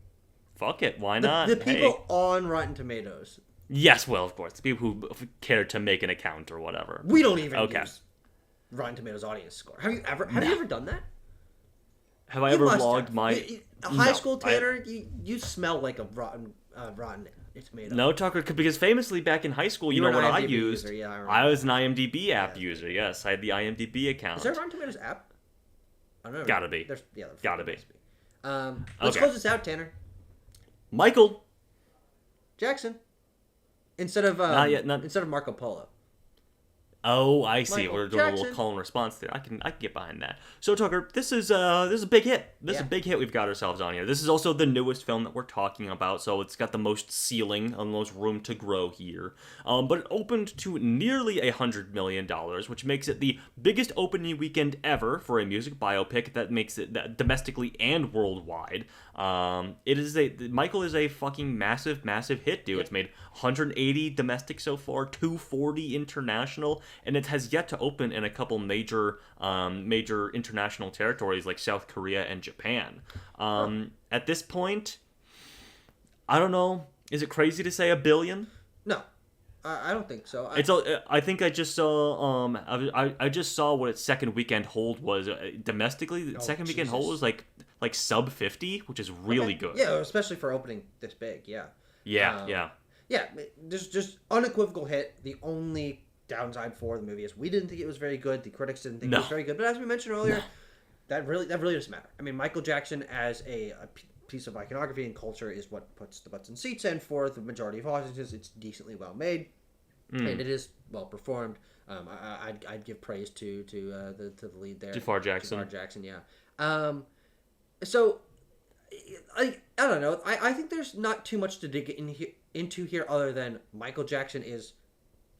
Fuck it, why not? The people on Rotten Tomatoes. Yes, well, of course. The people who care to make an account or whatever. We don't even use Rotten Tomatoes audience score. Have you ever done that? Have I ever logged my... High school Tanner, you smell like a rotten tomato. No, Tucker, because famously back in high school, you know what I used? User, yeah, I was an IMDb app user, yes. I had the IMDb account. Is there a Rotten Tomatoes app? I don't know. Gotta be. Gotta be. Let's close this out, Tanner. Michael Jackson. Instead of instead of Marco Polo. Oh, I see. Michael We're doing a little Jackson. call and response there. I can get behind that. So Tucker, this is a big hit. This is a big hit we've got ourselves on here. This is also the newest film that we're talking about, so it's got the most ceiling and the most room to grow here. But it opened to nearly $100 million, which makes it the biggest opening weekend ever for a music biopic. That makes it domestically and worldwide. Michael is a fucking massive hit, dude. It's made 180 domestic so far, 240 international, and it has yet to open in a couple major international territories like South Korea and Japan. At this point, I don't know. Is it crazy to say $1 billion? No, I don't think so. I think I just saw I just saw what its second weekend hold was domestically. The second weekend hold was like sub 50, which is really good. Yeah, especially for opening this big. Yeah. Yeah. There's just unequivocal hit. The only downside for the movie is we didn't think it was very good. The critics didn't think it was very good. But as we mentioned earlier, that really doesn't matter. I mean, Michael Jackson as a piece of iconography and culture is what puts the butts in seats, and for the majority of audiences, it's decently well made, and it is well performed. I'd give praise to the lead there, Jafar Jackson. Yeah. So I don't know. I think there's not too much to dig into here other than Michael Jackson is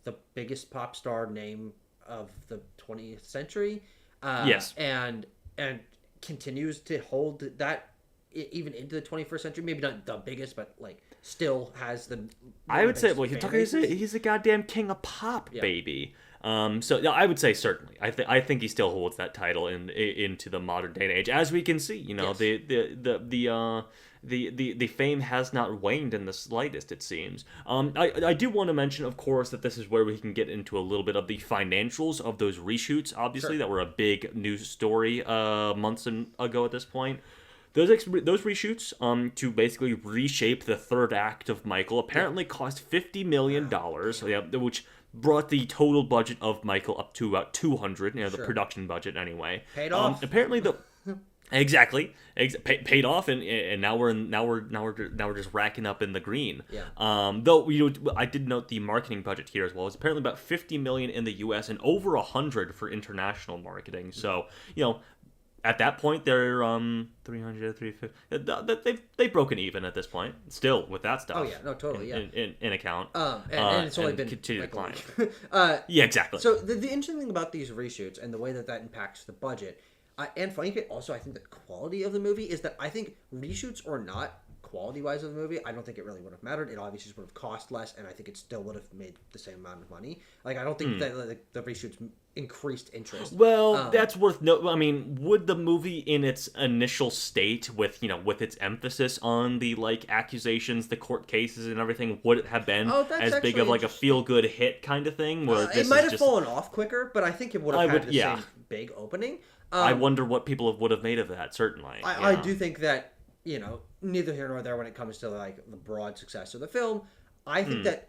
the biggest pop star name of the 20th century. Yes. And continues to hold that even into the 21st century. Maybe not the biggest, but like still has the... I would say, well, he's a goddamn king of pop, baby. So yeah, I would say certainly. I think he still holds that title into the modern day and age, as we can see. Yes. The fame has not waned in the slightest, it seems. I do want to mention, of course, that this is where we can get into a little bit of the financials of those reshoots, obviously, that were a big news story months ago at this point. Those reshoots, to basically reshape the third act of Michael, apparently cost $50 million, which brought the total budget of Michael up to about 200, the production budget anyway. Paid off. Apparently the Exactly. Paid off, and now we're just racking up in the green. Yeah. Though I did note the marketing budget here as well. It's apparently about $50 million in the U.S. and over $100 for international marketing. So at that point they're 300, 350. They've broken even at this point. Still with that stuff. Oh yeah, no, totally, yeah. In account. And it's only been continue to like decline. Yeah, exactly. So the interesting thing about these reshoots and the way that impacts the budget. And frankly, also, I think the quality of the movie is that I think reshoots or not, quality-wise of the movie, I don't think it really would have mattered. It obviously would have cost less, and I think it still would have made the same amount of money. Like, I don't think that the reshoots increased interest. Well, that's worth noting. I mean, would the movie in its initial state, with its emphasis on the accusations, the court cases, and everything, would it have been as big of a feel-good hit kind of thing? It might have fallen off quicker, but I think it would have had the same big opening. I wonder what people would have made of that, certainly. I do think that, neither here nor there when it comes to, the broad success of the film. I think that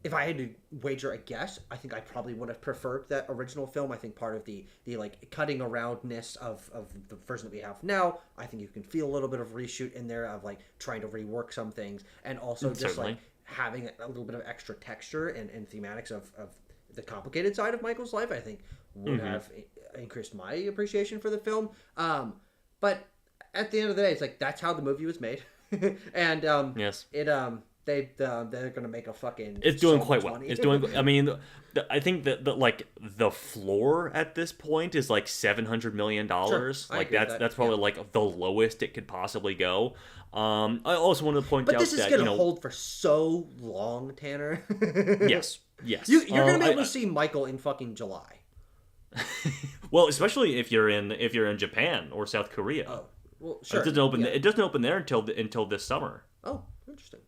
if I had to wager a guess, I think I probably would have preferred that original film. I think part of the cutting aroundness of the version that we have now, I think you can feel a little bit of reshoot in there of, trying to rework some things. And also just, certainly. Having a little bit of extra texture and thematics of the complicated side of Michael's life, I think would have increased my appreciation for the film. But at the end of the day, it's that's how the movie was made. And yes, they're gonna make a fucking. It's doing quite well. It's doing. I mean, I think that the floor at this point is $700 million. Sure, that's probably the lowest it could possibly go. I also want to point out that this is gonna hold for so long, Tanner. Yes. You're gonna be able to see Michael in fucking July. Well, especially if you're in Japan or South Korea. Oh, well, sure. It doesn't open there until this summer. Oh, interesting.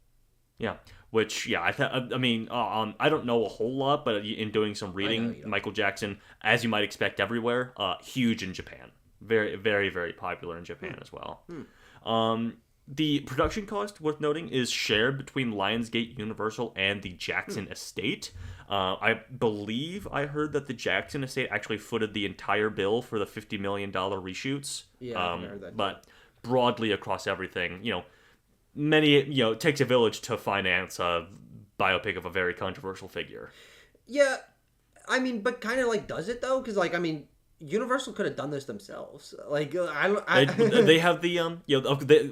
Yeah, which I don't know a whole lot, but in doing some reading, Michael Jackson, as you might expect everywhere, huge in Japan, very, very, very popular in Japan as well. The production cost, worth noting, is shared between Lionsgate, Universal, and the Jackson estate. I believe I heard that the Jackson estate actually footed the entire bill for the $50 million reshoots. Yeah, I heard that. But broadly across everything, it takes a village to finance a biopic of a very controversial figure. Yeah, I mean, but kind of does it though? Because Universal could have done this themselves. They have the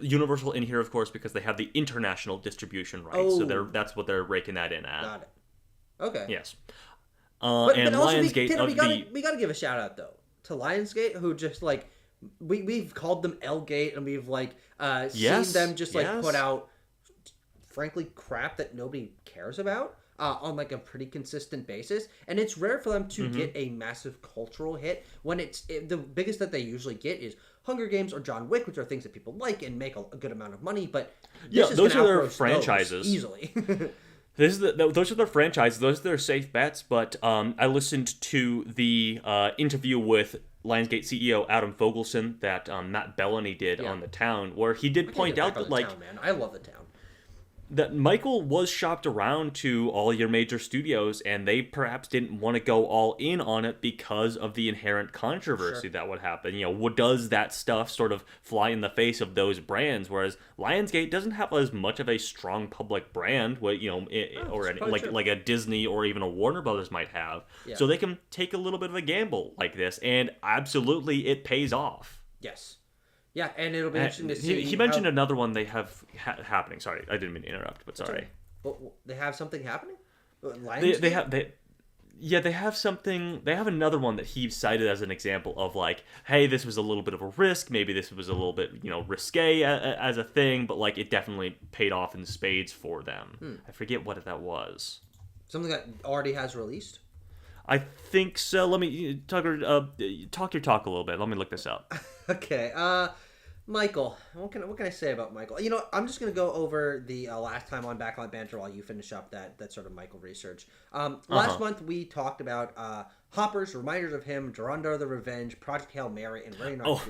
Universal in here, of course, because they have the international distribution rights. Oh. So that's what they're raking that in at. Got it. Okay. Yes. But and also Lionsgate. we gotta give a shout out though to Lionsgate, who just we've called them L-Gate, and we've seen them just put out frankly crap that nobody cares about. On a pretty consistent basis, and it's rare for them to get a massive cultural hit. When the biggest that they usually get is Hunger Games or John Wick, which are things that people like and make a good amount of money. But those are their franchises easily. Those are their franchises. Those are their safe bets. But I listened to the interview with Lionsgate CEO Adam Fogelson that Matt Bellany did on The Town, where he did point out that Town, man. I love The Town. That Michael was shopped around to all your major studios, and they perhaps didn't want to go all in on it because of the inherent controversy that would happen. Does that stuff sort of fly in the face of those brands? Whereas Lionsgate doesn't have as much of a strong public brand, or like a Disney or even a Warner Brothers might have. Yeah. So they can take a little bit of a gamble like this, and absolutely it pays off. Yes. Yeah, and it'll be interesting to see. He mentioned another one they have happening. Sorry, I didn't mean to interrupt, but sorry. But they have something happening? They have something. They have another one that he cited as an example of hey, this was a little bit of a risk. Maybe this was a little bit risque as a thing, but it definitely paid off in spades for them. I forget what that was. Something that already has released. I think so. Let me, Tucker, talk your talk a little bit. Let me look this up. Okay. Michael, what can I say about Michael? You know, I'm just gonna go over the last time on Backlot Banter while you finish up that sort of Michael research. Last month we talked about Hoppers, reminders of him, Durandar the Revenge, Project Hail Mary, and Rain on Oh,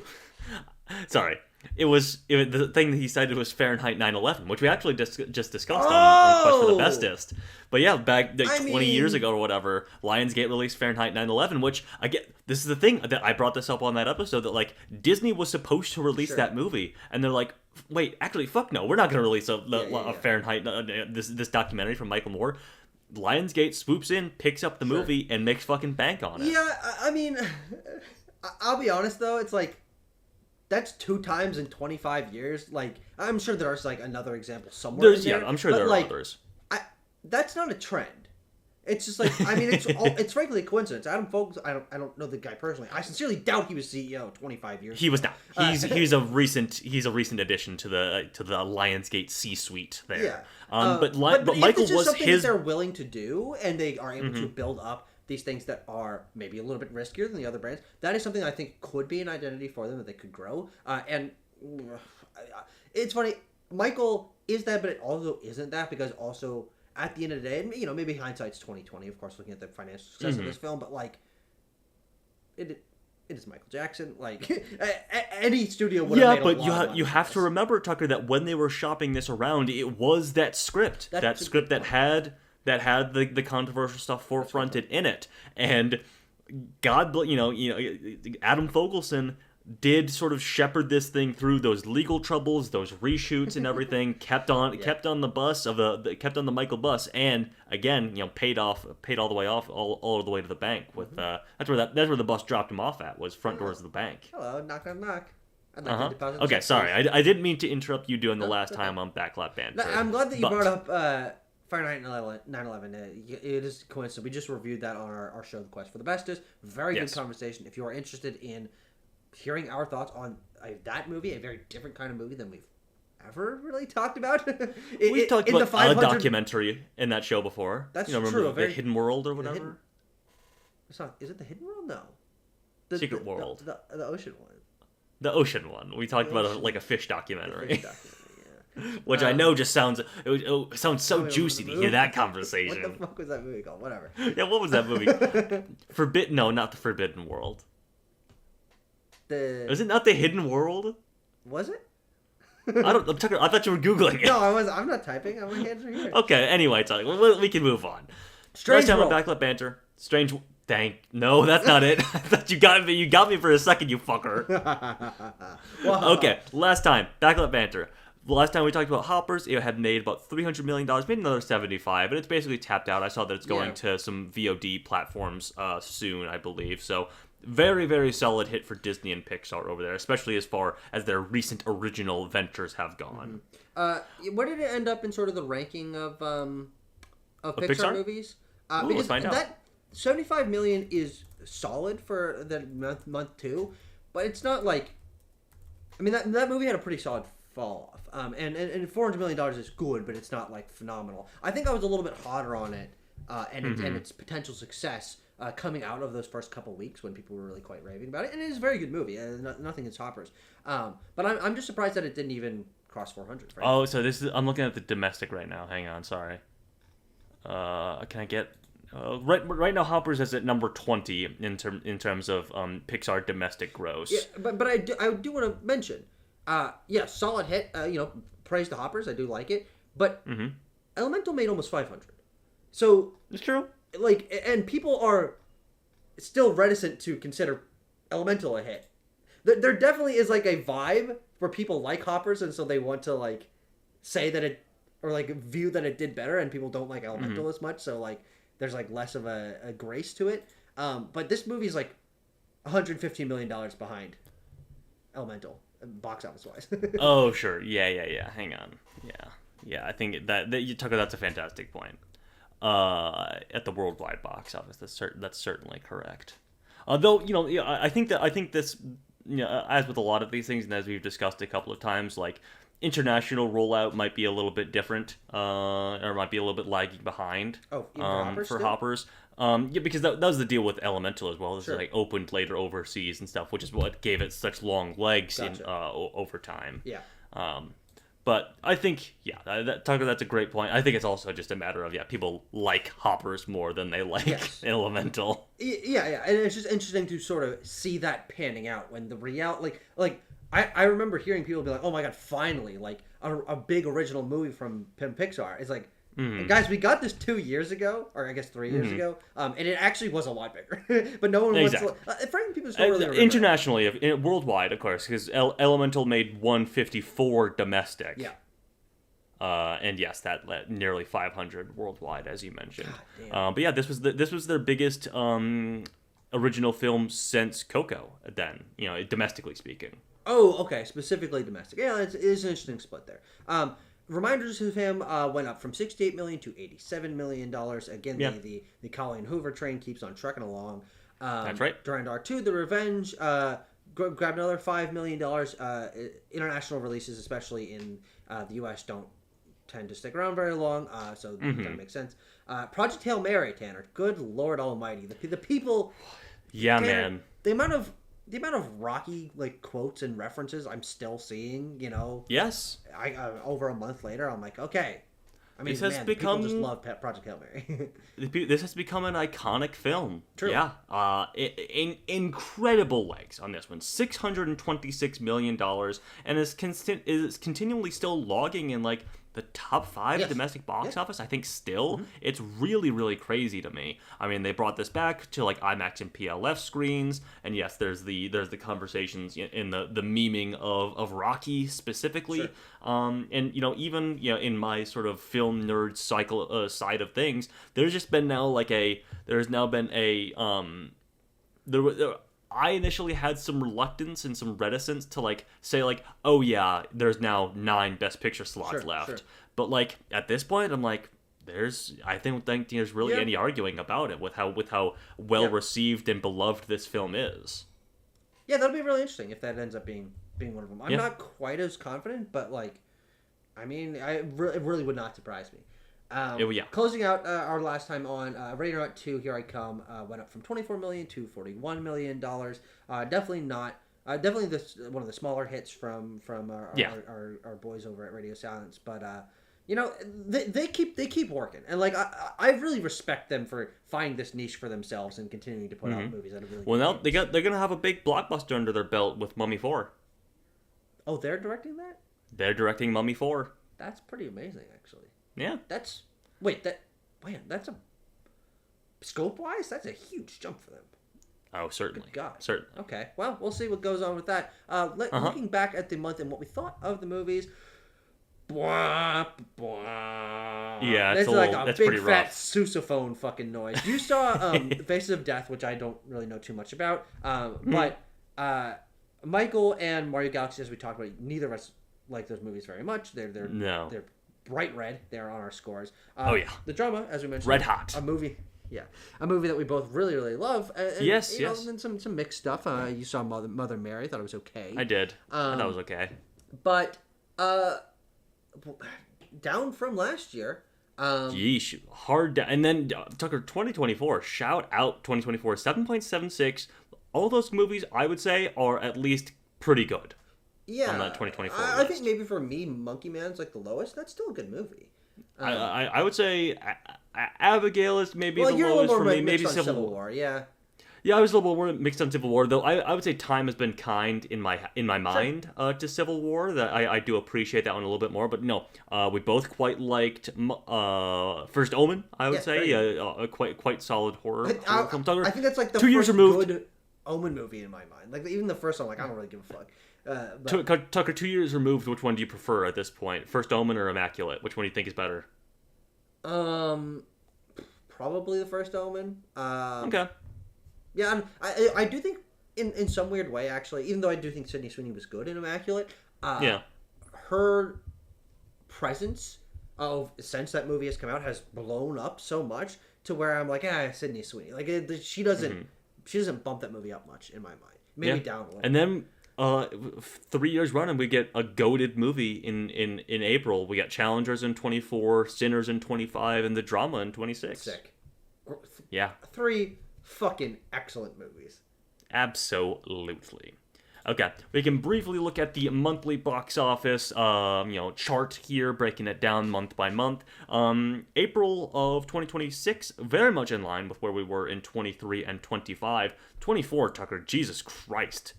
sorry. The thing that he cited was Fahrenheit 9/11, which we actually just discussed on Quest for the Bestest. But yeah, back 20 years ago or whatever, Lionsgate released Fahrenheit 9/11, which, again, this is the thing that I brought this up on that episode, that like Disney was supposed to release that movie, and they're like, wait, actually, fuck no, we're not going to release a Fahrenheit, this documentary from Michael Moore. Lionsgate swoops in, picks up the movie, and makes fucking bank on it. Yeah, I mean, I'll be honest though, it's like, that's 2 times in 25 years. Like, I'm sure there's like another example somewhere. Yeah, I'm sure there are others. That's not a trend. It's just like, I mean, it's frankly a coincidence. Adam Fogel, I don't know the guy personally. I sincerely doubt he was CEO 25 years. He was not. He's a recent addition to the Lionsgate C-suite there. Yeah. But Michael was something his. That they're willing to do, and they are able to build up these things that are maybe a little bit riskier than the other brands. That is something I think could be an identity for them that they could grow. And it's funny, Michael is that, but it also isn't that, because also at the end of the day, and you know, maybe hindsight's 20/20, of course, looking at the financial success of this film, but like it is Michael Jackson. Like any studio would have made a lot of money. You have to remember, Tucker, that when they were shopping this around, it was that script, that had the controversial stuff forefronted in it, and Adam Fogelson did sort of shepherd this thing through those legal troubles, those reshoots and everything. kept on the Michael bus, and again, paid all the way off, all the way to the bank. With that's where the bus dropped him off at, was front doors of the bank. Hello, knock on knock. I'd like to deposit okay, sorry, I didn't mean to interrupt you doing the last time on Backlot Banter. No, I'm glad that you brought up Fahrenheit 9/11. It is coincidence. We just reviewed that on our show, The Quest for the Bestest. Very good conversation. If you are interested in hearing our thoughts on that movie, a very different kind of movie than we've ever really talked about. We've talked about a documentary in that show before. That's true. Remember the Hidden World or whatever? Is it The Hidden World? No. Secret World. The ocean one. The ocean one. We talked about a fish documentary. Which I know just sounds so juicy to hear that conversation. What the fuck was that movie called? Whatever. Yeah, what was that movie? No, not The Forbidden World. Was it not The Hidden World? Was it? I thought you were Googling it. No, I was. I'm not typing. My hands are here. Okay, anyway, we can move on. Strange World. Backlot Banter. Strange. No, that's not it. I thought you got me. You got me for a second, you fucker. Okay, last time. Backlot Banter. The last time we talked about Hoppers, it had made about $300 million, made another 75, but it's basically tapped out. I saw that it's going to some VOD platforms soon, I believe. So very, very solid hit for Disney and Pixar over there, especially as far as their recent original ventures have gone. Where did it end up in sort of the ranking of Pixar movies? Because let's find out. That $75 million is solid for the month 2, but it's not like, I mean, that movie had a pretty solid fall off. And $400 million is good, but it's not like phenomenal. I think I was a little bit hotter on it and its potential success coming out of those first couple weeks when people were really quite raving about it. And it is a very good movie. Nothing against Hoppers. But I'm just surprised that it didn't even cross 400. Right? Oh, so I'm looking at the domestic right now. Hang on, sorry. Can I get... right now, Hoppers is at number 20 in terms of Pixar domestic gross. Yeah, but I do want to mention... solid hit. Praise to Hoppers. I do like it, but Elemental made almost 500. So it's true. Like, and people are still reticent to consider Elemental a hit. There definitely is like a vibe where people like Hoppers, and so they want to like say that it, or like view that it did better, and people don't like Elemental as much. So like, there's like less of a grace to it. But this movie's like $115 million behind Elemental. Box office wise. Oh sure, yeah. Hang on, yeah. I think that you Tucker, that's a fantastic point. At the worldwide box office, that's certainly correct. Though I think this, as with a lot of these things, and as we've discussed a couple of times, like international rollout might be a little bit different, or might be a little bit lagging behind. For Hoppers. Yeah, because that was the deal with Elemental as well. It's Sure. like opened later overseas and stuff, which is what gave it such long legs in Gotcha. over time. Yeah. But I think, yeah, Tucker, that's a great point. I think it's also just a matter of, people like Hoppers more than they like Yes. Elemental. Yeah, and it's just interesting to sort of see that panning out when the reality, I remember hearing people be like, "Oh my god, finally, like a big original movie from Pixar." It's like, guys, we got this 2 years ago, or I guess 3 years ago, and it actually was a lot bigger. But no one Exactly. wants to. Frankly, people still really remember Internationally, worldwide, of course, because Elemental made 154 domestic. Yeah. And yes, that led nearly 500 worldwide, as you mentioned. God damn. But yeah, this was their biggest original film since Coco. Then, domestically speaking. Oh, okay. Specifically domestic. Yeah, it is an interesting split there. Reminders of him went up from $68 million to $87 million. Again, Yeah. the Colleen Hoover train keeps on trucking along. That's right. Durandar 2, The Revenge, grabbed another $5 million. International releases, especially in the U.S., don't tend to stick around very long, so that makes sense. Project Hail Mary, Tanner. Good Lord Almighty, the people. Yeah, Tanner, man. The amount of Rocky quotes and references I'm still seeing. Yes. I over a month later, I'm like, okay. I mean, This has man, become- people just love Project Hail Mary. This has become an iconic film. True. Yeah. Incredible legs on this one. $626 million, and is continually still logging in like the top 5 Yes. domestic box Yeah. office. I think still. It's really, really crazy to me. I mean, they brought this back to like IMAX and PLF screens, and yes, there's the conversations in the memeing of Rocky specifically. Sure. And even in my sort of film nerd cycle side of things, there's been I initially had some reluctance and some reticence to like say like, oh yeah, there's now 9 Best Picture slots Sure, left. sure. But like at this point, I'm like, I think there's really Yeah. any arguing about it with how well received and beloved this film is. Yeah, that'll be really interesting if that ends up being one of them. I'm Yeah. not quite as confident, but I mean, it really would not surprise me. Yeah. Closing out our last time on Ready or Not 2, Here I Come, went up from $24 million to $41 million. Definitely not. Definitely one of the smaller hits from our boys over at Radio Silence, but they keep working, and I really respect them for finding this niche for themselves and continuing to put out movies that are really. Well, now good. they're gonna have a big blockbuster under their belt with Mummy 4. Oh, they're directing that? They're directing Mummy 4. That's pretty amazing, actually. Yeah. That's a scope wise, that's a huge jump for them. Oh, certainly. Good God. Certainly. Okay, well, we'll see what goes on with that. Looking back at the month and what we thought of the movies. Blah, blah. Yeah, That's that's big pretty fat rough. sousaphone fucking noise. You saw Faces of Death, which I don't really know too much about. But Michael and Mario Galaxy, as we talked about, neither of us like those movies very much. They're bright red. They're on our scores. Oh, yeah. The drama, as we mentioned, Red hot. A movie that we both really, really love. And, Yes. And some mixed stuff. You saw Mother Mary. Thought it was okay. I did. I thought it was okay. But down from last year. Yeesh, hard down. And then Tucker, 2024. Shout out 2024. 7.76. All those movies, I would say, are at least pretty good. Yeah, on that 2024 I list. think maybe for me, Monkey Man's the lowest. That's still a good movie. I would say Abigail is maybe the you're a lowest little for more me. Maybe mixed on Civil War. Yeah. Yeah, I was a little more mixed on Civil War, though. I would say time has been kind in my mind to Civil War. That I do appreciate that one a little bit more. But no, we both quite liked First Omen. I would say a quite solid horror film. Tucker, I think that's the 2 years first removed. good Omen movie in my mind. Even the first one, I don't really give a fuck. But Tucker, 2 years removed. Which one do you prefer at this point? First Omen or Immaculate? Which one do you think is better? probably the First Omen. Okay. Yeah, I do think in some weird way, actually, even though I do think Sydney Sweeney was good in Immaculate, her presence since that movie has come out has blown up so much to where I'm like, Sydney Sweeney. She doesn't bump that movie up much in my mind. Maybe down a little. And then 3 years running, we get a goated movie in April. We got Challengers in 24, Sinners in 25, and The Drama in 26. Sick. Yeah. 3 fucking excellent movies. Absolutely. Okay, we can briefly look at the monthly box office, chart here, breaking it down month by month. April of 2026, very much in line with where we were in 23 and 25. 24, Tucker, Jesus Christ.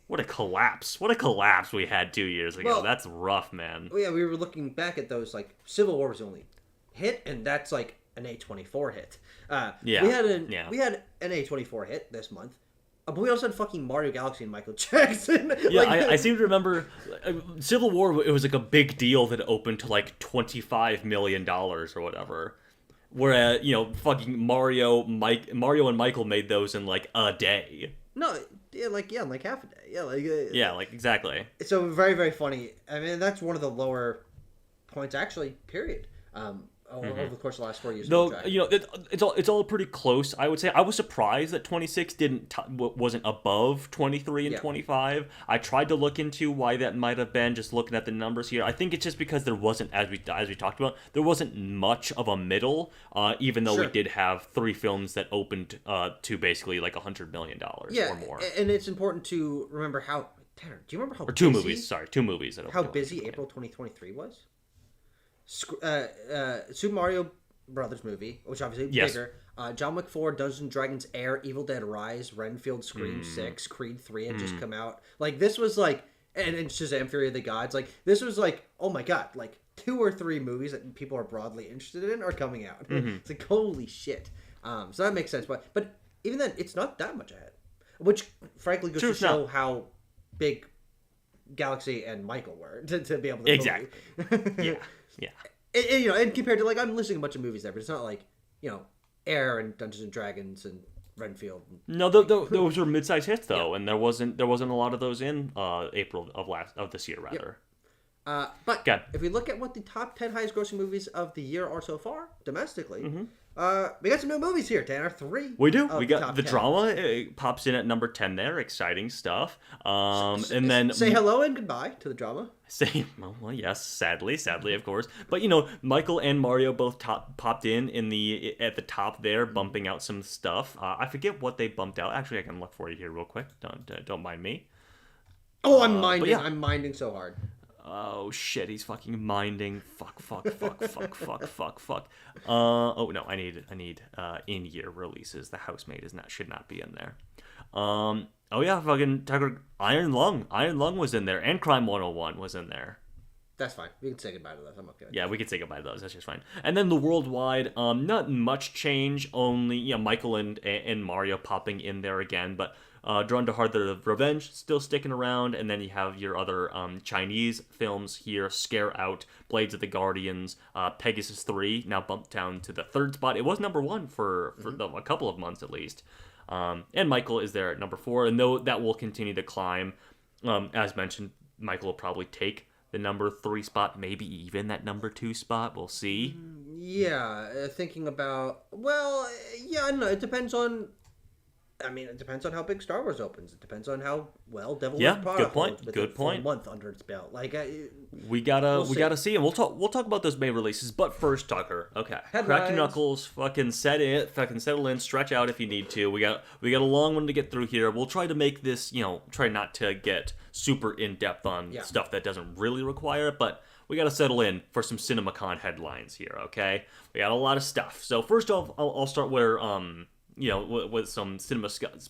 What a collapse. What a collapse we had 2 years ago. Well, that's rough, man. Yeah, we were looking back at those, like, Civil War was the only hit, and that's, like, an A24 hit. We had an A24 hit this month. But we also had fucking Mario Galaxy and Michael Jackson. Yeah, I seem to remember Civil War, it was like a big deal that it opened to like $25 million or whatever. Whereas, fucking Mario and Michael made those in like a day. No, like half a day. Yeah, exactly. So very, very funny. I mean, that's one of the lower points, actually, period. Over the course of the last 4 years. Though, it's all pretty close, I would say. I was surprised that 26 wasn't above 23 and 25. I tried to look into why that might have been, just looking at the numbers here. I think it's just because there wasn't, as we talked about, there wasn't much of a middle, even though we did have 3 films that opened to basically like $100 million or more. And it's important to remember how... Tanner, do you remember how Or 2 movies, sorry. 2 movies. How busy April 2023 was? Super Mario Brothers movie, which obviously bigger. John Wick 4, Dungeons and Dragons Air, Evil Dead Rise, Renfield, Scream 6, Creed 3 had just come out. Like, this was like, and Shazam! Fury of the Gods. Like, this was like, oh my god, like 2 or 3 movies that people are broadly interested in are coming out. It's like, holy shit. So that makes sense. But even then, it's not that much ahead, which frankly goes to show how big Galaxy and Michael were to be able to exactly. Yeah. And compared to, like, I'm listing a bunch of movies there, but it's not like, Air and Dungeons and Dragons and Renfield. No, those were mid-sized hits though, and there wasn't a lot of those in April of this year rather. But if we look at what the top 10 highest grossing movies of the year are so far domestically, we got some new movies here, Tanner. 3. We do. We got the 10. Drama. It pops in at number 10 there. Exciting stuff. And then say hello and goodbye to the drama. Well, yes. Sadly, of course. But Michael and Mario both popped in at the top there, bumping out some stuff. I forget what they bumped out. Actually, I can look for you here real quick. Don't mind me. Oh, I'm minding. Yeah. I'm minding so hard. Oh shit, he's fucking minding. Fuck. Oh no, I need in-year releases. The Housemaid should not be in there. Oh yeah, fucking Tucker, Iron Lung was in there, and Crime 101 was in there. That's fine. We can say goodbye to those. I'm okay. Yeah, we can say goodbye to those. That's just fine. And then the worldwide, not much change. Only Michael and Mario popping in there again, but. Drawn to Heart of Revenge still sticking around, and then you have your other Chinese films here: Scare Out, Blades of the Guardians, Pegasus 3 now bumped down to the 3rd spot. It was number 1 for a couple of months at least, and Michael is there at number 4, and though that will continue to climb, as mentioned, Michael will probably take the number 3 spot, maybe even that number 2 spot. We'll see. Yeah, thinking about I don't know. It depends on. I mean, it depends on how big Star Wars opens. It depends on how well Devil Wears Prada holds with a month under its belt. Like, we gotta see, and we'll talk about those May releases. But first, Tucker, okay, headlines. Crack your knuckles, fucking settle in, stretch out if you need to. We got a long one to get through here. We'll try to make this, try not to get super in depth on stuff that doesn't really require it, but. We got to settle in for some CinemaCon headlines here, okay? We got a lot of stuff. So first off, I'll start where with some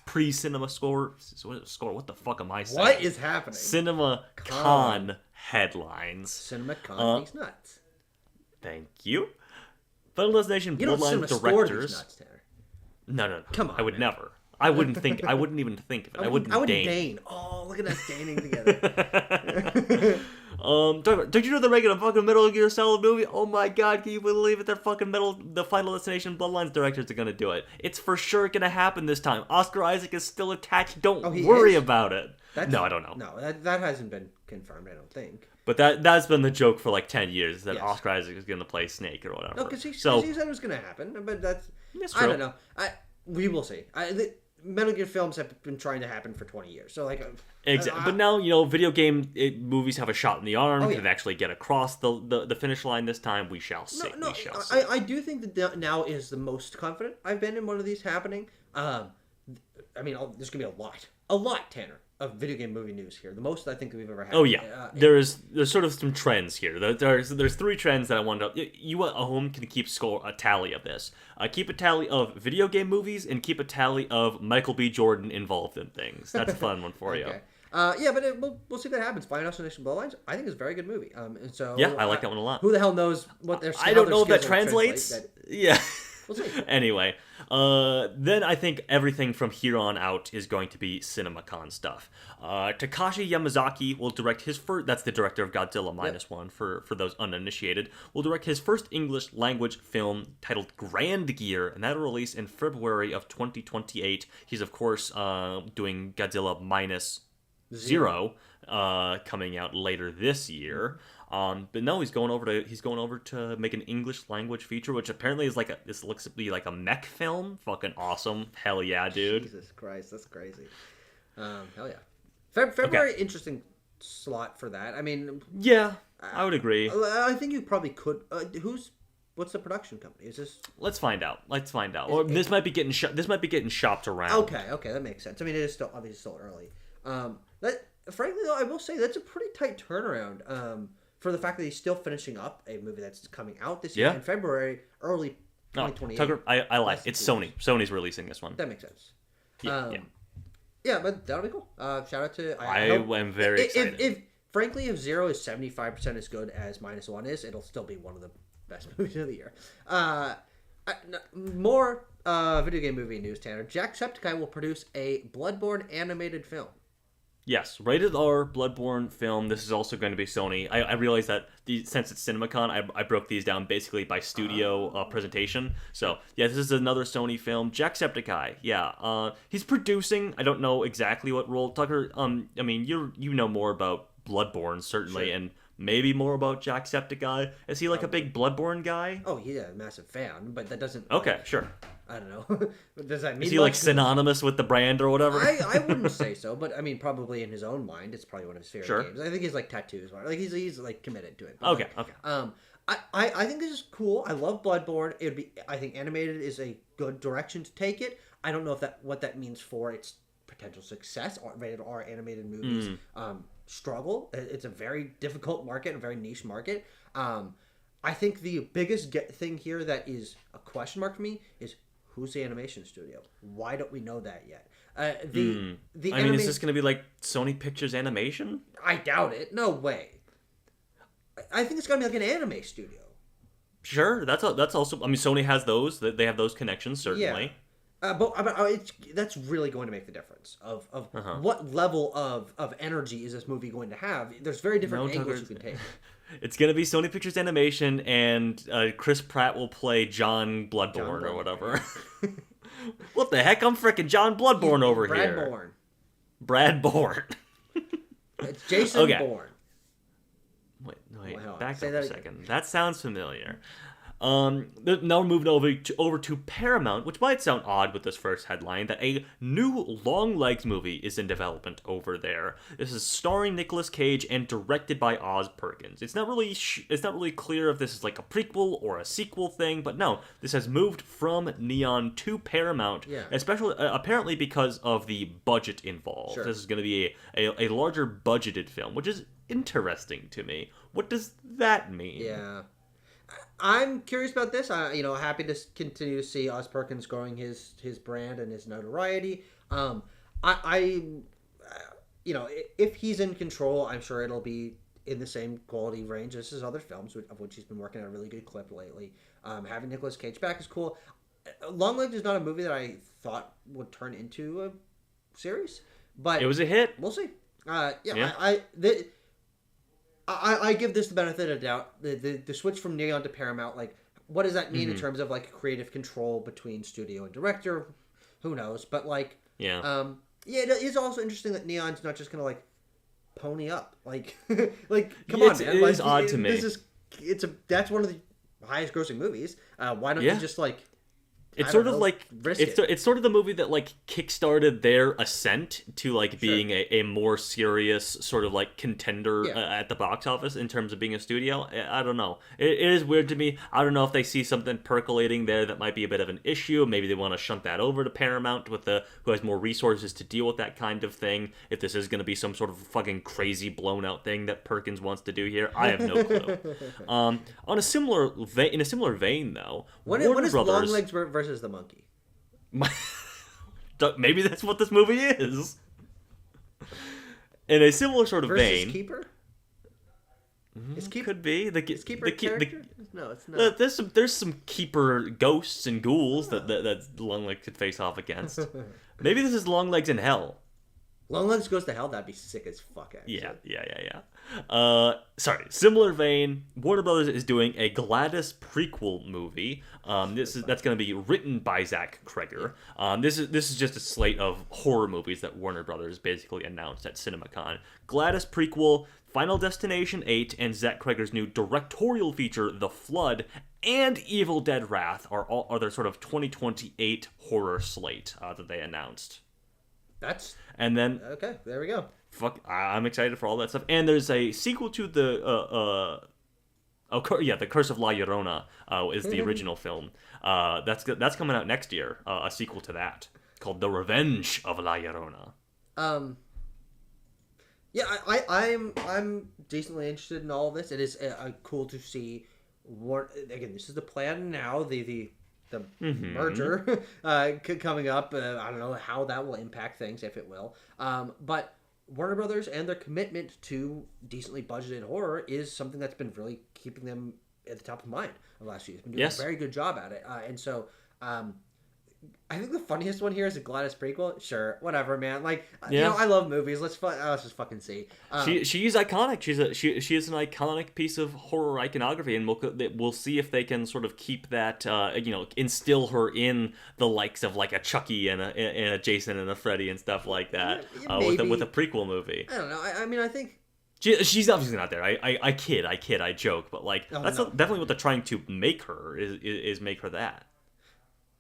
pre-cinema score. What the fuck am I saying? What is happening? CinemaCon headlines. CinemaCon these nuts. Thank you. Final Destination Bloodline directors. Nuts, Tanner. No. Come on. I would never. I wouldn't even think of it. I wouldn't deign. Oh, look at us deigning together. Did you know they're making a fucking Metal Gear Solid movie? Oh my god, can you believe it? They're fucking the Final Destination Bloodlines directors are gonna do it. It's for sure gonna happen this time. Oscar Isaac is still attached. Don't worry about it. No, I don't know. No, that hasn't been confirmed, I don't think. But that's been the joke for like 10 years, that Oscar Isaac is gonna play Snake or whatever. No, because he said it was gonna happen, but that's true. I don't know. We will see. Metal Gear films have been trying to happen for 20 years. So, like... Exactly. But now, video game movies have a shot in the arm. yeah. Can actually get across the finish line this time. We shall see. We shall see. I do think that now is the most confident I've been in one of these happening. I mean, there's going to be a lot, Tanner, of video game movie news here. The most I think we've ever had. Oh, yeah. There's sort of some trends here. There's 3 trends that I wanted to... You at home can keep a tally of this. Keep a tally of video game movies and keep a tally of Michael B. Jordan involved in things. That's a fun one for you. But we'll see what happens. Flying Destination Bloodlines, I think is a very good movie. And so yeah, I like that one a lot. Who the hell knows what their I don't know if that translates. Yeah. We'll see. Anyway, then I think everything from here on out is going to be CinemaCon stuff. Takashi Yamazaki will direct his first... That's the director of Godzilla Minus One, for those uninitiated. Will direct his first English language film titled Grand Gear, and that'll release in February of 2028. He's, of course, doing Godzilla Minus Zero, coming out later this year. But no, he's going over to make an English language feature, which apparently is this looks to be like a mech film. Fucking awesome. Hell yeah, dude. Jesus Christ, that's crazy. Hell yeah. February, interesting slot for that. I mean, yeah, I would agree. I think you probably could. What's the production company? Is this? Let's find out. Or this might be getting shopped around. Okay, that makes sense. I mean, it is obviously still early. Frankly, though, I will say that's a pretty tight turnaround. For the fact that he's still finishing up a movie that's coming out this year in February, early 2028. Tucker, I like it. It's Sony. Sony's releasing this one. That makes sense. Yeah, but that'll be cool. Shout out to... I am very excited. Frankly, if Zero is 75% as good as Minus One is, it'll still be one of the best movies of the year. More video game movie news, Tanner. Jacksepticeye will produce a Bloodborne animated film. Yes, rated R Bloodborne film. This is also going to be Sony. I realize that since it's CinemaCon, I broke these down basically by studio presentation. So yeah, this is another Sony film. Jacksepticeye. Yeah, he's producing. I don't know exactly what role. Tucker. I mean, you know more about Bloodborne certainly, sure. And maybe more about Jacksepticeye. Is he like a big Bloodborne guy? Oh, yeah, a massive fan, but that doesn't... Okay, sure. I don't know. Does that mean... Is he like synonymous with the brand or whatever? I wouldn't say so, but I mean, probably in his own mind, it's probably one of his favorite games. I think he's like tattoos. Like he's like committed to it. But okay. I think this is cool. I love Bloodborne. I think animated is a good direction to take it. I don't know if what that means for its potential success. Rated R animated movies struggle. It's a very difficult market, a very niche market. I think the biggest thing here that is a question mark for me is who's the animation studio? Why don't we know that yet? I mean, is this going to be like Sony Pictures Animation? I doubt it. No way. I think it's going to be like an anime studio. Sure, that's also. I mean, Sony has those. They have those connections certainly. Yeah. But that's really going to make the difference of what level of energy is this movie going to have. There's very different angles you can take. It's going to be Sony Pictures Animation, and Chris Pratt will play John Bloodborne or whatever. What the heck? I'm freaking John Bloodborne over here. Brad Bourne. It's Jason Bourne. Wait, back up a second. That sounds familiar. Now we're moving over to Paramount, which might sound odd with this first headline, that a new Longlegs movie is in development over there. This is starring Nicolas Cage and directed by Oz Perkins. It's not really clear if this is like a prequel or a sequel thing, but no, this has moved from Neon to Paramount, especially apparently because of the budget involved. Sure. This is going to be a larger budgeted film, which is interesting to me. What does that mean? Yeah. I'm curious about this. Happy to continue to see Oz Perkins growing his brand and his notoriety. If he's in control, I'm sure it'll be in the same quality range as his other films, of which he's been working at a really good clip lately. Having Nicolas Cage back is cool. Longlegs is not a movie that I thought would turn into a series, but it was a hit. We'll see. I give this the benefit of doubt. The switch from Neon to Paramount, like, what does that mean in terms of like creative control between studio and director? Who knows? But like, it is also interesting that Neon's not just gonna like pony up. Like, come on, man. It is odd to me. That's one of the highest grossing movies. Why don't you just like It's I sort don't of know, like risk it. it's sort of the movie that like kickstarted their ascent to like being a more serious sort of like contender Yeah. at the box office in terms of being a studio. I don't know. It is weird to me. I don't know if they see something percolating there that might be a bit of an issue. Maybe they want to shunt that over to Paramount with who has more resources to deal with that kind of thing. If this is going to be some sort of fucking crazy blown out thing that Perkins wants to do here, I have no clue. In a similar vein though, When Warner is Brothers. Longlegs versus the monkey? Maybe that's what this movie is. In a similar sort of Versus vein, Keeper? Is Keeper could be is Keeper a character? No, it's not. there's some keeper ghosts and ghouls that Longlegs could face off against. Maybe this is Longlegs in hell. Longlegs goes to hell. That'd be sick as fuck. Actually. Yeah. Sorry. Similar vein. Warner Brothers is doing a Gladys prequel movie. That's going to be written by Zach Kreger. This is just a slate of horror movies that Warner Brothers basically announced at CinemaCon. Gladys prequel, Final Destination 8, and Zach Kreger's new directorial feature, The Flood, and Evil Dead Wrath are their sort of 2028 horror slate that they announced. And then okay. There we go. I'm excited for all that stuff. And there's a sequel to the Curse of La Llorona is the original film. That's coming out next year. A sequel to that called The Revenge of La Llorona. Yeah, I'm decently interested in all of this. It is cool to see. Again, this is the plan now. The merger coming up. I don't know how that will impact things, if it will. But Warner Brothers and their commitment to decently budgeted horror is something that's been really keeping them at the top of mind of last year. It's been doing a very good job at it. And so I think the funniest one here is a Gladys prequel. Sure, whatever, man. Like, you know, I love movies. Let's just fucking see. She's iconic. She is an iconic piece of horror iconography, and we'll see if they can sort of keep that. Instill her in the likes of like a Chucky and a Jason and a Freddy and stuff like that with a prequel movie. I don't know. I mean, I think. She's obviously not there. I kid, I joke, but like that's definitely what they're trying to make her is make her that.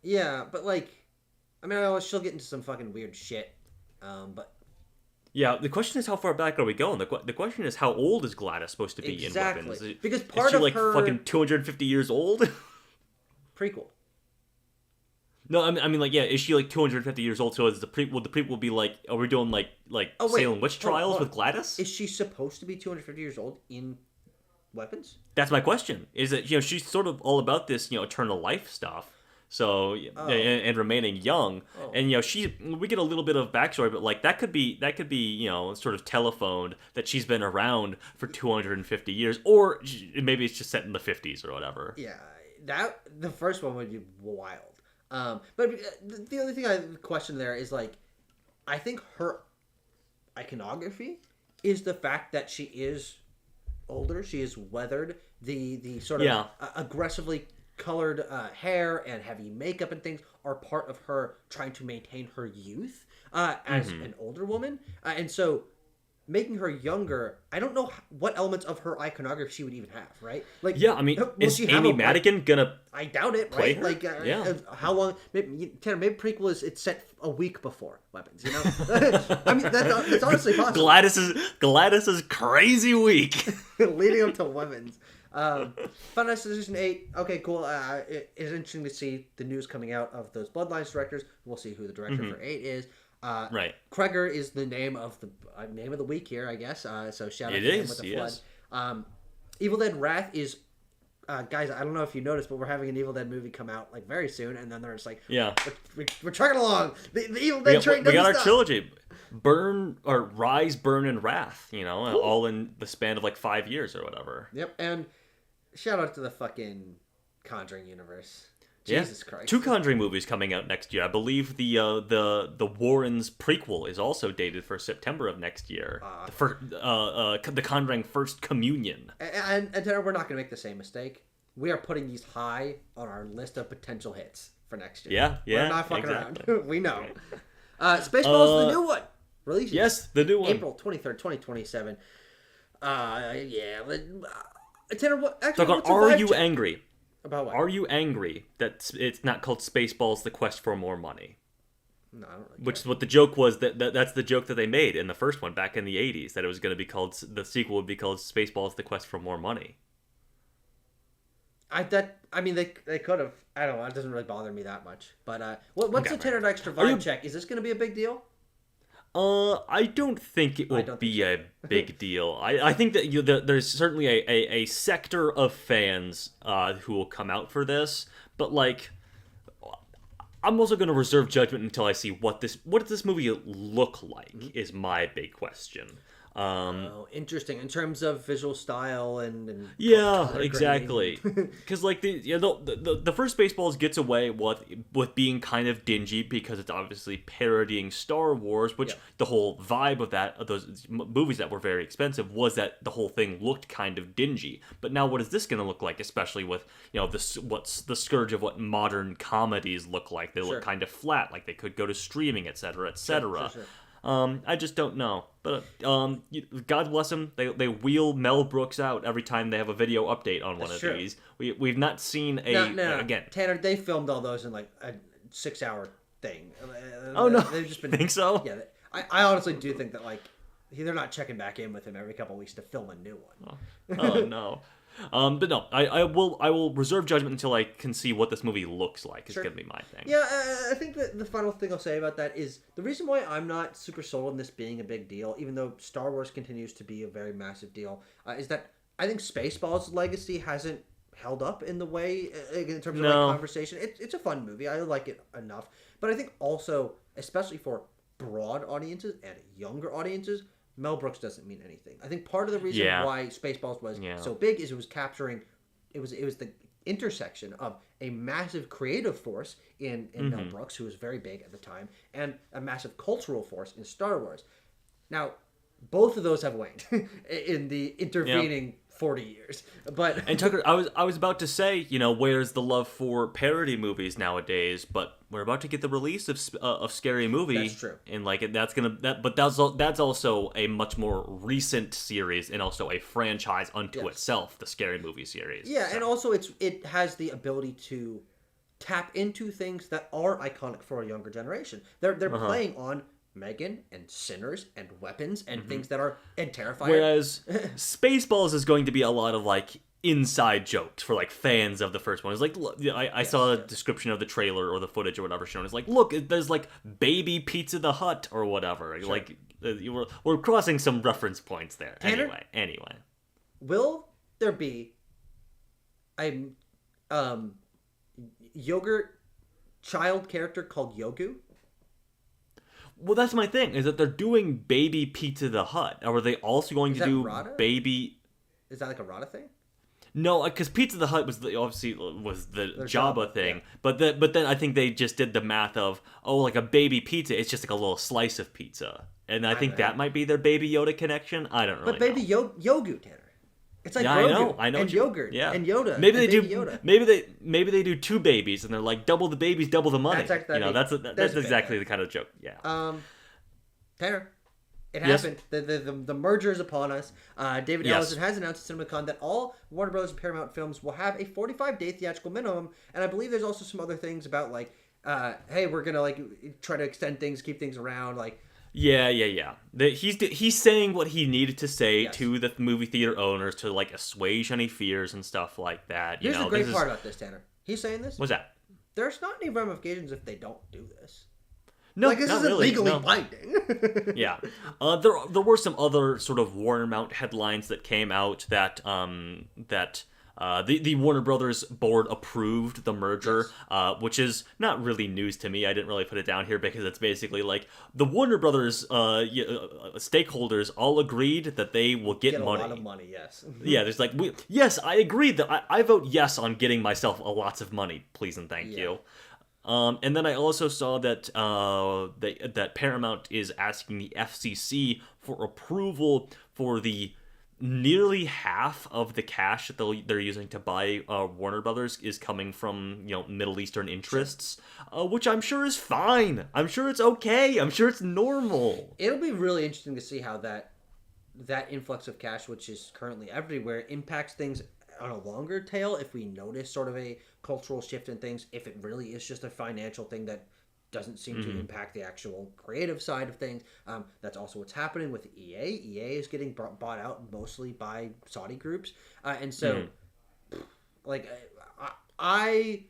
Yeah, but like, I mean, I know she'll get into some fucking weird shit, but yeah, the question is how far back are we going? The question is how old is Gladys supposed to be in Weapons? Because part is she of like her fucking 250 years old? Prequel. No, I mean like is she like 250 years old? So is the prequel be like? Are we doing like Salem witch trials with Gladys? Is she supposed to be 250 years old in Weapons? That's my question. Is that she's sort of all about this eternal life stuff. So and remaining young, and we get a little bit of backstory, but like that could be sort of telephoned that she's been around for 250 years, or maybe it's just set in the 50s or whatever. Yeah, the first one would be wild. But the only thing I question there is like, I think her iconography is the fact that she is older, she is weathered, the sort of aggressively colored hair and heavy makeup and things are part of her trying to maintain her youth as an older woman, and so making her younger, I don't know what elements of her iconography she would even have, right? Like, I mean, is Amy Madigan gonna? I doubt it, right? Her? Like, how long? Maybe prequel it's set a week before Weapons. You know, I mean that's honestly possible. Gladys's crazy week leading up to Weapons. Final Destination 8. Okay, cool. It is interesting to see the news coming out of those Bloodlines directors. We'll see who the director for 8 is. Right. Kreger is the name of the week here, I guess. So shout out to him with the Flood. Evil Dead Wrath is, guys. I don't know if you noticed, but we're having an Evil Dead movie come out like very soon, and then there's like, we're trucking along. The Evil Dead train. We got our trilogy. Rise, Burn, and Wrath. All in the span of like 5 years or whatever. Yep, and shout out to the fucking Conjuring universe. Jesus Christ. 2 Conjuring movies coming out next year. I believe the Warrens prequel is also dated for September of next year. The Conjuring First Communion. And we're not going to make the same mistake. We are putting these high on our list of potential hits for next year. Yeah. We're not fucking around. We know. Spaceballs, the new one. Releases. Yes, the new one. April 23rd, 2027. Tanner, Are you angry? About what? Are you angry that it's not called Spaceballs: The Quest for More Money? No, I don't really Which is what the joke was. That's the joke that they made in the first one back in the 80s. That it was going to be called, the sequel would be called Spaceballs: The Quest for More Money. They could have. I don't know. It doesn't really bother me that much. But what's Okay. the Tanner Dykstra vibe check? Is this going to be a big deal? I don't think it will be a big deal. I think that there's certainly a sector of fans who will come out for this, but like, I'm also going to reserve judgment until I see what does this movie look like, is my big question. Interesting in terms of visual style and yeah, color exactly. Because like the first Spaceballs gets away with being kind of dingy because it's obviously parodying Star Wars, which the whole vibe of those movies that were very expensive was that the whole thing looked kind of dingy. But now, what is this going to look like? Especially with what's the scourge of what modern comedies look like? They look kind of flat, like they could go to streaming, etc., etc. Sure. I just don't know. But God bless them. They wheel Mel Brooks out every time they have a video update on one of these. We've not seen again. Tanner, they filmed all those in like a 6-hour thing. Oh no, they've just been. Think so? Yeah, I honestly do think that like they're not checking back in with him every couple of weeks to film a new one. Oh no. But no, I will reserve judgment until I can see what this movie looks like. Is going to be my thing. Yeah, I think that the final thing I'll say about that is the reason why I'm not super sold on this being a big deal, even though Star Wars continues to be a very massive deal, is that I think Spaceballs' legacy hasn't held up in the way in terms of like conversation. It's a fun movie. I like it enough, but I think also, especially for broad audiences and younger audiences, Mel Brooks doesn't mean anything. I think part of the reason why Spaceballs was so big is it was capturing, it was the intersection of a massive creative force in Mel Brooks, who was very big at the time, and a massive cultural force in Star Wars. Now, both of those have waned in the intervening 40 years. But and Tucker, I was about to say, where's the love for parody movies nowadays? But we're about to get the release of Scary Movie. That's true. And like that's also a much more recent series and also a franchise unto itself, the Scary Movie series. Yeah, and also it has the ability to tap into things that are iconic for a younger generation. They're playing on Megan and Sinners and weapons and things that are terrifying. Whereas Spaceballs is going to be a lot of like inside jokes for like fans of the first one. It's like, look, I saw a description of the trailer or the footage or whatever shown. It's like, look, there's like Baby Pizza the Hut or whatever. Sure. Like we're crossing some reference points there. Tanner, Anyway, will there be a yogurt child character called Yogu? Well, that's my thing, is that they're doing Baby Pizza the Hut. Or are they also going to do Rada? Baby... Is that like a Rada thing? No, because Pizza the Hut was the Jabba thing. Yeah. But then I think they just did the math of, like a baby pizza, it's just like a little slice of pizza. And I think that might be their Baby Yoda connection. I don't really know. But Baby Yogu, Tanner. It's like Grogu I know and yogurt and Yoda. Maybe they do. Yoda. Maybe they do two babies and they're like double the babies, double the money. That's exactly the kind of joke. Yeah. Tanner, it happened. The merger is upon us. David Ellison has announced at CinemaCon that all Warner Bros. And Paramount films will have a 45-day theatrical minimum, and I believe there's also some other things about like, hey, we're gonna like try to extend things, keep things around, like. Yeah. He's saying what he needed to say to the movie theater owners to like assuage any fears and stuff like that. Here's the great part about this, Tanner. He's saying this. What's that? There's not any ramifications if they don't do this. No, like this isn't really, legally binding. Yeah, there were some other sort of Warner Mount headlines that came out that the Warner Brothers board approved the merger, which is not really news to me. I didn't really put it down here because it's basically like the Warner Brothers stakeholders all agreed that they will get money. A lot of money, yes. Yeah, there's like, I agree that I vote yes on getting myself lots of money, please and thank you. And then I also saw that that Paramount is asking the FCC for approval for the nearly half of the cash that they're using to buy Warner Brothers is coming from Middle Eastern interests, which I'm sure is fine. I'm sure it's okay. I'm sure it's normal. It'll be really interesting to see how that influx of cash, which is currently everywhere, impacts things on a longer tail, if we notice sort of a cultural shift in things, if it really is just a financial thing that doesn't seem to impact the actual creative side of things. That's also what's happening with EA. EA is getting bought out mostly by Saudi groups, and so like I'm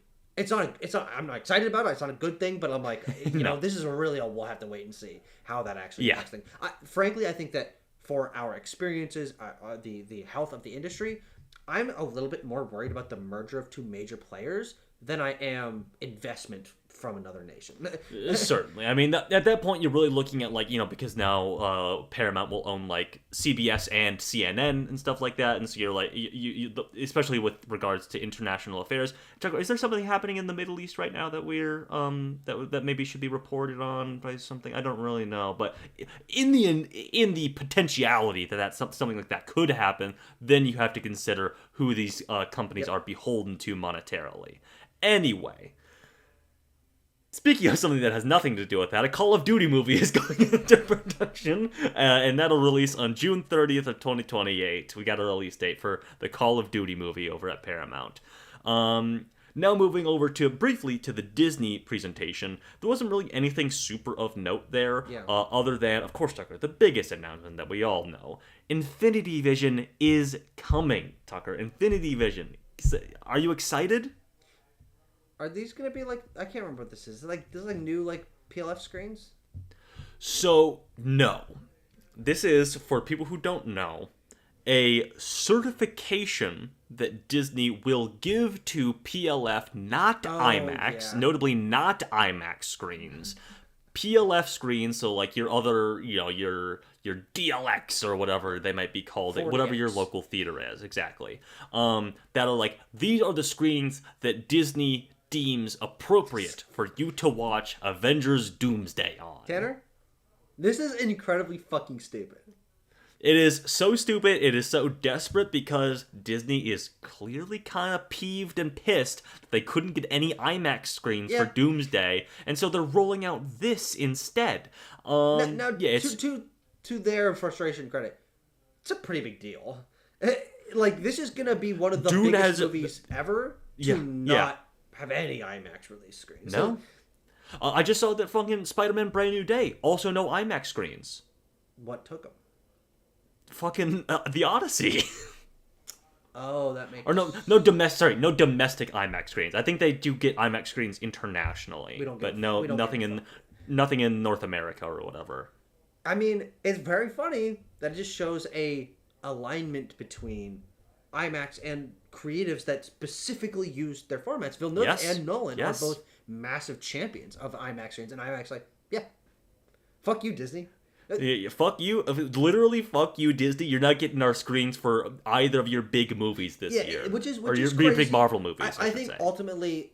not excited about it. It's not a good thing, but I'm like, this is we'll have to wait and see how that actually affects things. Frankly, I think that for our experiences, the health of the industry, I'm a little bit more worried about the merger of two major players than I am investment from another nation. Certainly. I mean, at that point, you're really looking at, like, because now Paramount will own, like, CBS and CNN and stuff like that, and so you're like, you especially with regards to international affairs. Is there something happening in the Middle East right now that we're that maybe should be reported on by something? I don't really know, but in the potentiality that something like that could happen, then you have to consider who these companies are beholden to monetarily. Anyway. Speaking of something that has nothing to do with that, a Call of Duty movie is going into production, and that'll release on June 30th of 2028. We got a release date for the Call of Duty movie over at Paramount. Now moving over briefly to the Disney presentation, there wasn't really anything super of note there, other than, of course, Tucker, the biggest announcement that we all know. Infinity Vision is coming, Tucker. Infinity Vision. Are you excited? Are these going to be like, I can't remember what this is. This is like new like PLF screens? So, no. This is, for people who don't know, a certification that Disney will give to PLF, not IMAX, notably not IMAX screens. PLF screens, so like your other, your DLX or whatever they might be called, 40X. Whatever your local theater is, exactly. That are like, these are the screens that Disney deems appropriate for you to watch Avengers Doomsday on. Tanner, this is incredibly fucking stupid. It is so stupid, it is so desperate, because Disney is clearly kind of peeved and pissed that they couldn't get any IMAX screens for Doomsday, and so they're rolling out this instead. To their frustration credit, it's a pretty big deal. Like, this is going to be one of the biggest movies ever to not have any IMAX release screens. No. I just saw that fucking Spider-Man Brand New Day, also no IMAX screens. What took them? Fucking The Odyssey. Oh, that makes... Or no domestic IMAX screens. I think they do get IMAX screens internationally, nothing in North America or whatever. I mean, it's very funny that it just shows a alignment between IMAX and creatives that specifically use their formats. Villeneuve and Nolan are both massive champions of IMAX screens, and IMAX fuck you, Disney. Fuck you. Literally, fuck you, Disney. You're not getting our screens for either of your big movies this year. Which is your big Marvel movies. I think ultimately,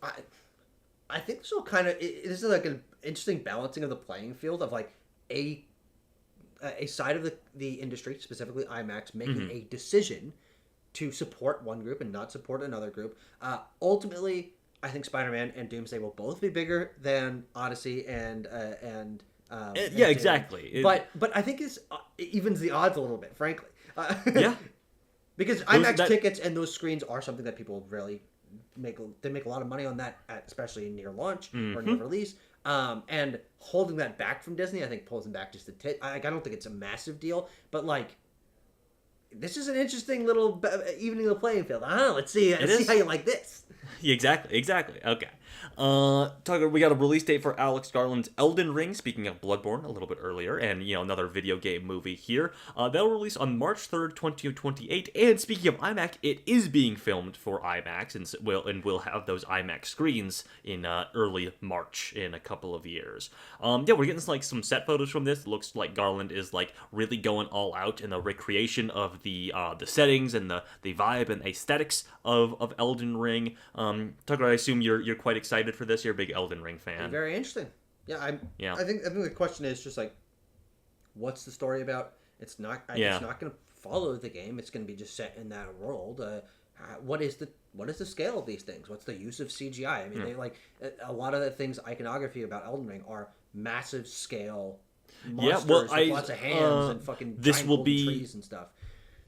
I think this will kind of... This is like an interesting balancing of the playing field of like a side of the industry, specifically IMAX, making a decision to support one group and not support another group. Ultimately, I think Spider-Man and Doomsday will both be bigger than Odyssey and exactly. But I think it evens the odds a little bit, frankly. Because IMAX tickets and those screens are something that people really make a lot of money on that, especially near launch or near release. And holding that back from Disney, I think, pulls them back just a tit. I don't think it's a massive deal, but like, this is an interesting little evening of the playing field. I don't know. Let's see how you like this. Exactly. Okay. Tucker, we got a release date for Alex Garland's Elden Ring, speaking of Bloodborne, a little bit earlier, and, another video game movie here. That'll release on March 3rd, 2028, and speaking of IMAX, it is being filmed for IMAX, and will have those IMAX screens in early March in a couple of years. We're getting some set photos from this. It looks like Garland is, really going all out in the recreation of the settings and the vibe and aesthetics of Elden Ring. Tucker, I assume you're quite excited for this. You're a big Elden Ring fan. Very interesting. I think the question is just what's the story about? It's not going to follow the game. It's going to be just set in that world. What is the scale of these things? What's the use of CGI? I mean, they a lot of the things iconography about Elden Ring are massive scale monsters with lots of hands and fucking giant trees and stuff.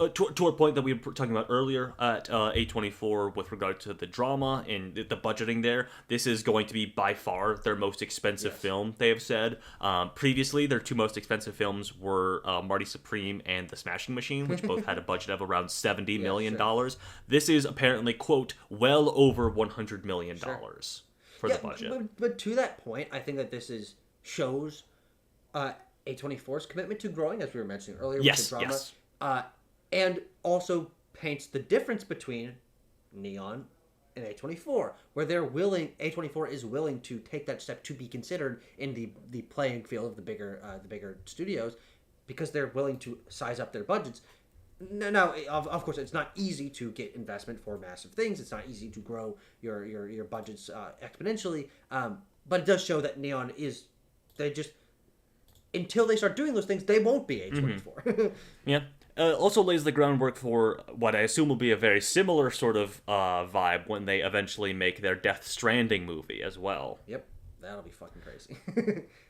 to a point that we were talking about earlier at A24 with regard to the drama and the budgeting there, this is going to be by far their most expensive film, they have said. Previously, their two most expensive films were Marty Supreme and The Smashing Machine, which both had a budget of around $70 million. This is apparently, quote, well over $100 million for the budget. But to that point, I think that this shows A24's commitment to growing, as we were mentioning earlier, with the drama. And also paints the difference between Neon and A24, where A24 is willing to take that step to be considered in the playing field of the bigger studios, because they're willing to size up their budgets. Now, of course, it's not easy to get investment for massive things. It's not easy to grow your budgets exponentially. But it does show that Neon until they start doing those things, they won't be A24. Yeah. Also lays the groundwork for what I assume will be a very similar sort of vibe when they eventually make their Death Stranding movie as well. Yep. That'll be fucking crazy.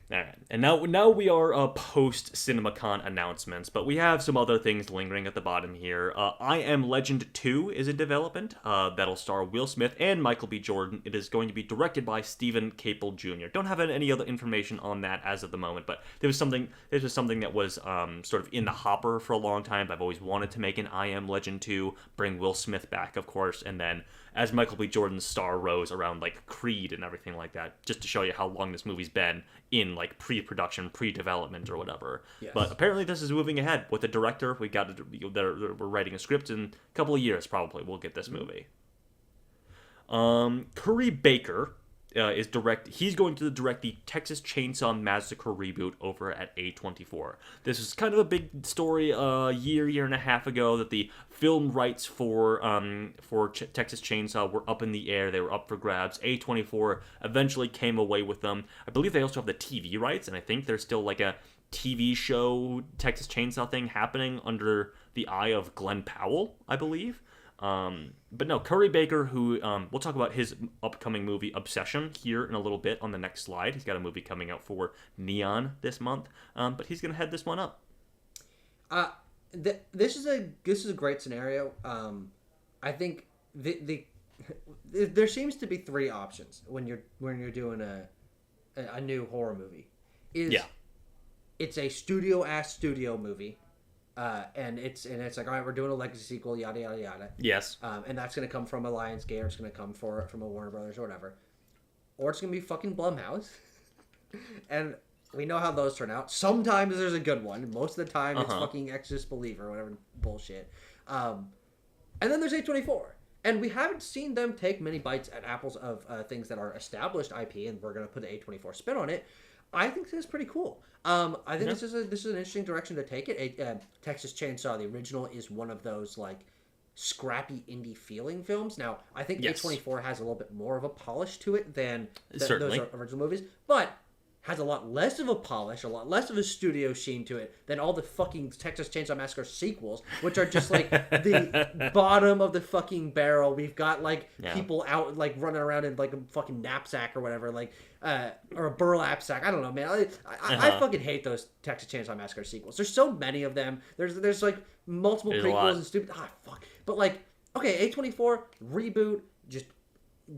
All right, and now we are post CinemaCon announcements, but we have some other things lingering at the bottom here. I Am Legend 2 is in development. That'll star Will Smith and Michael B. Jordan. It is going to be directed by Stephen Caple Jr. Don't have any other information on that as of the moment, but this was something that was sort of in the hopper for a long time. I've always wanted to make an I Am Legend 2, bring Will Smith back, of course, and then as Michael B. Jordan's star rose around like Creed and everything like that, just to show you how long this movie's been in like pre-production, pre-development or whatever. Yes. But apparently this is moving ahead with the director. We're writing a script in a couple of years probably. We'll get this movie. Curry Baker he's going to direct the Texas Chainsaw Massacre reboot over at A24. This was kind of a big story a year and a half ago that the film rights for Texas Chainsaw were up in the air. They were up for grabs. A24 eventually came away with them. I believe they also have the TV rights, and I think there's still like a TV show Texas Chainsaw thing happening under the eye of Glenn Powell, I believe. But no, Curry Baker, who we'll talk about his upcoming movie Obsession here in a little bit on the next slide. He's got a movie coming out for Neon this month, but he's gonna head this one up. This is a great scenario. I think there seems to be three options when you're doing a new horror movie. It's a studio movie. And it's like, all right, we're doing a legacy sequel, yada yada yada. Yes. And that's gonna come from a Lionsgate, or it's gonna come from a Warner Brothers or whatever, or it's gonna be fucking Blumhouse. And we know how those turn out. Sometimes there's a good one. Most of the time it's fucking Exorcist Believer or whatever bullshit. And then there's A24, and we haven't seen them take many bites at apples of things that are established IP, and we're gonna put the A24 spin on it. I think this is pretty cool. I think this is an interesting direction to take it. Texas Chainsaw, the original, is one of those like scrappy indie feeling films. Now, I think A24 has a little bit more of a polish to it than those original movies, but has a lot less of a polish, a lot less of a studio sheen to it than all the fucking Texas Chainsaw Massacre sequels, which are just like the bottom of the fucking barrel. We've got like people out like running around in like a fucking knapsack or whatever, like or a burlap sack. I don't know, man. I fucking hate those Texas Chainsaw Massacre sequels. There's so many of them. There's like multiple prequels and stupid. Fuck. But like, okay, A24 reboot, just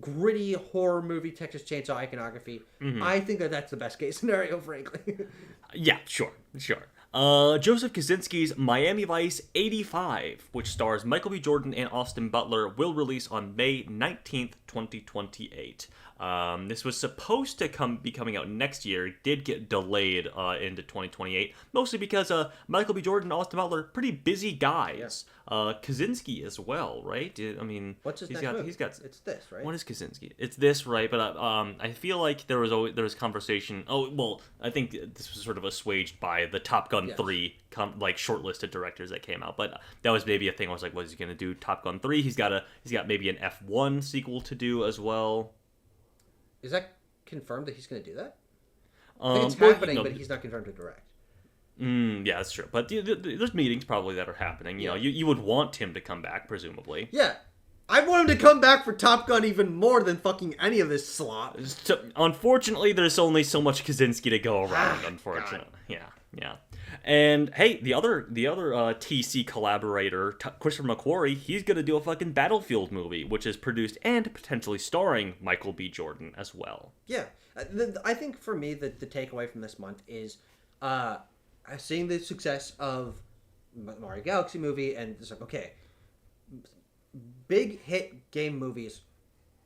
gritty horror movie Texas Chainsaw iconography. I think that's the best case scenario, frankly. Yeah, sure. Joseph Kosinski's Miami Vice 85, which stars Michael B. Jordan and Austin Butler, will release on May 19th, 2028. This was supposed to be coming out next year. It did get delayed into 2028, mostly because Michael B. Jordan and Austin Butler, pretty busy guys. Kosinski as well, right? I mean, what's his next movie? It's this, right? What is Kosinski? It's this, right? But I feel like there was conversation. Oh, well, I think this was sort of assuaged by the Top Gun 3 like shortlisted directors that came out. But that was maybe a thing. I was like, what is he gonna do? Top Gun 3? He's got maybe an F1 sequel to do as well. Is that confirmed that he's going to do that? I think it's happening, but he's not confirmed to direct. Yeah, that's true. But there's meetings probably that are happening. You know, you would want him to come back, presumably. Yeah. I want him to come back for Top Gun even more than fucking any of this slop. So, unfortunately, there's only so much Kosinski to go around, unfortunately. Yeah. And hey, the other TC collaborator, Christopher McQuarrie, he's gonna do a fucking Battlefield movie, which is produced and potentially starring Michael B. Jordan as well. Yeah, I think for me the takeaway from this month is seeing the success of Mario Galaxy movie, and it's like, okay, big hit game movies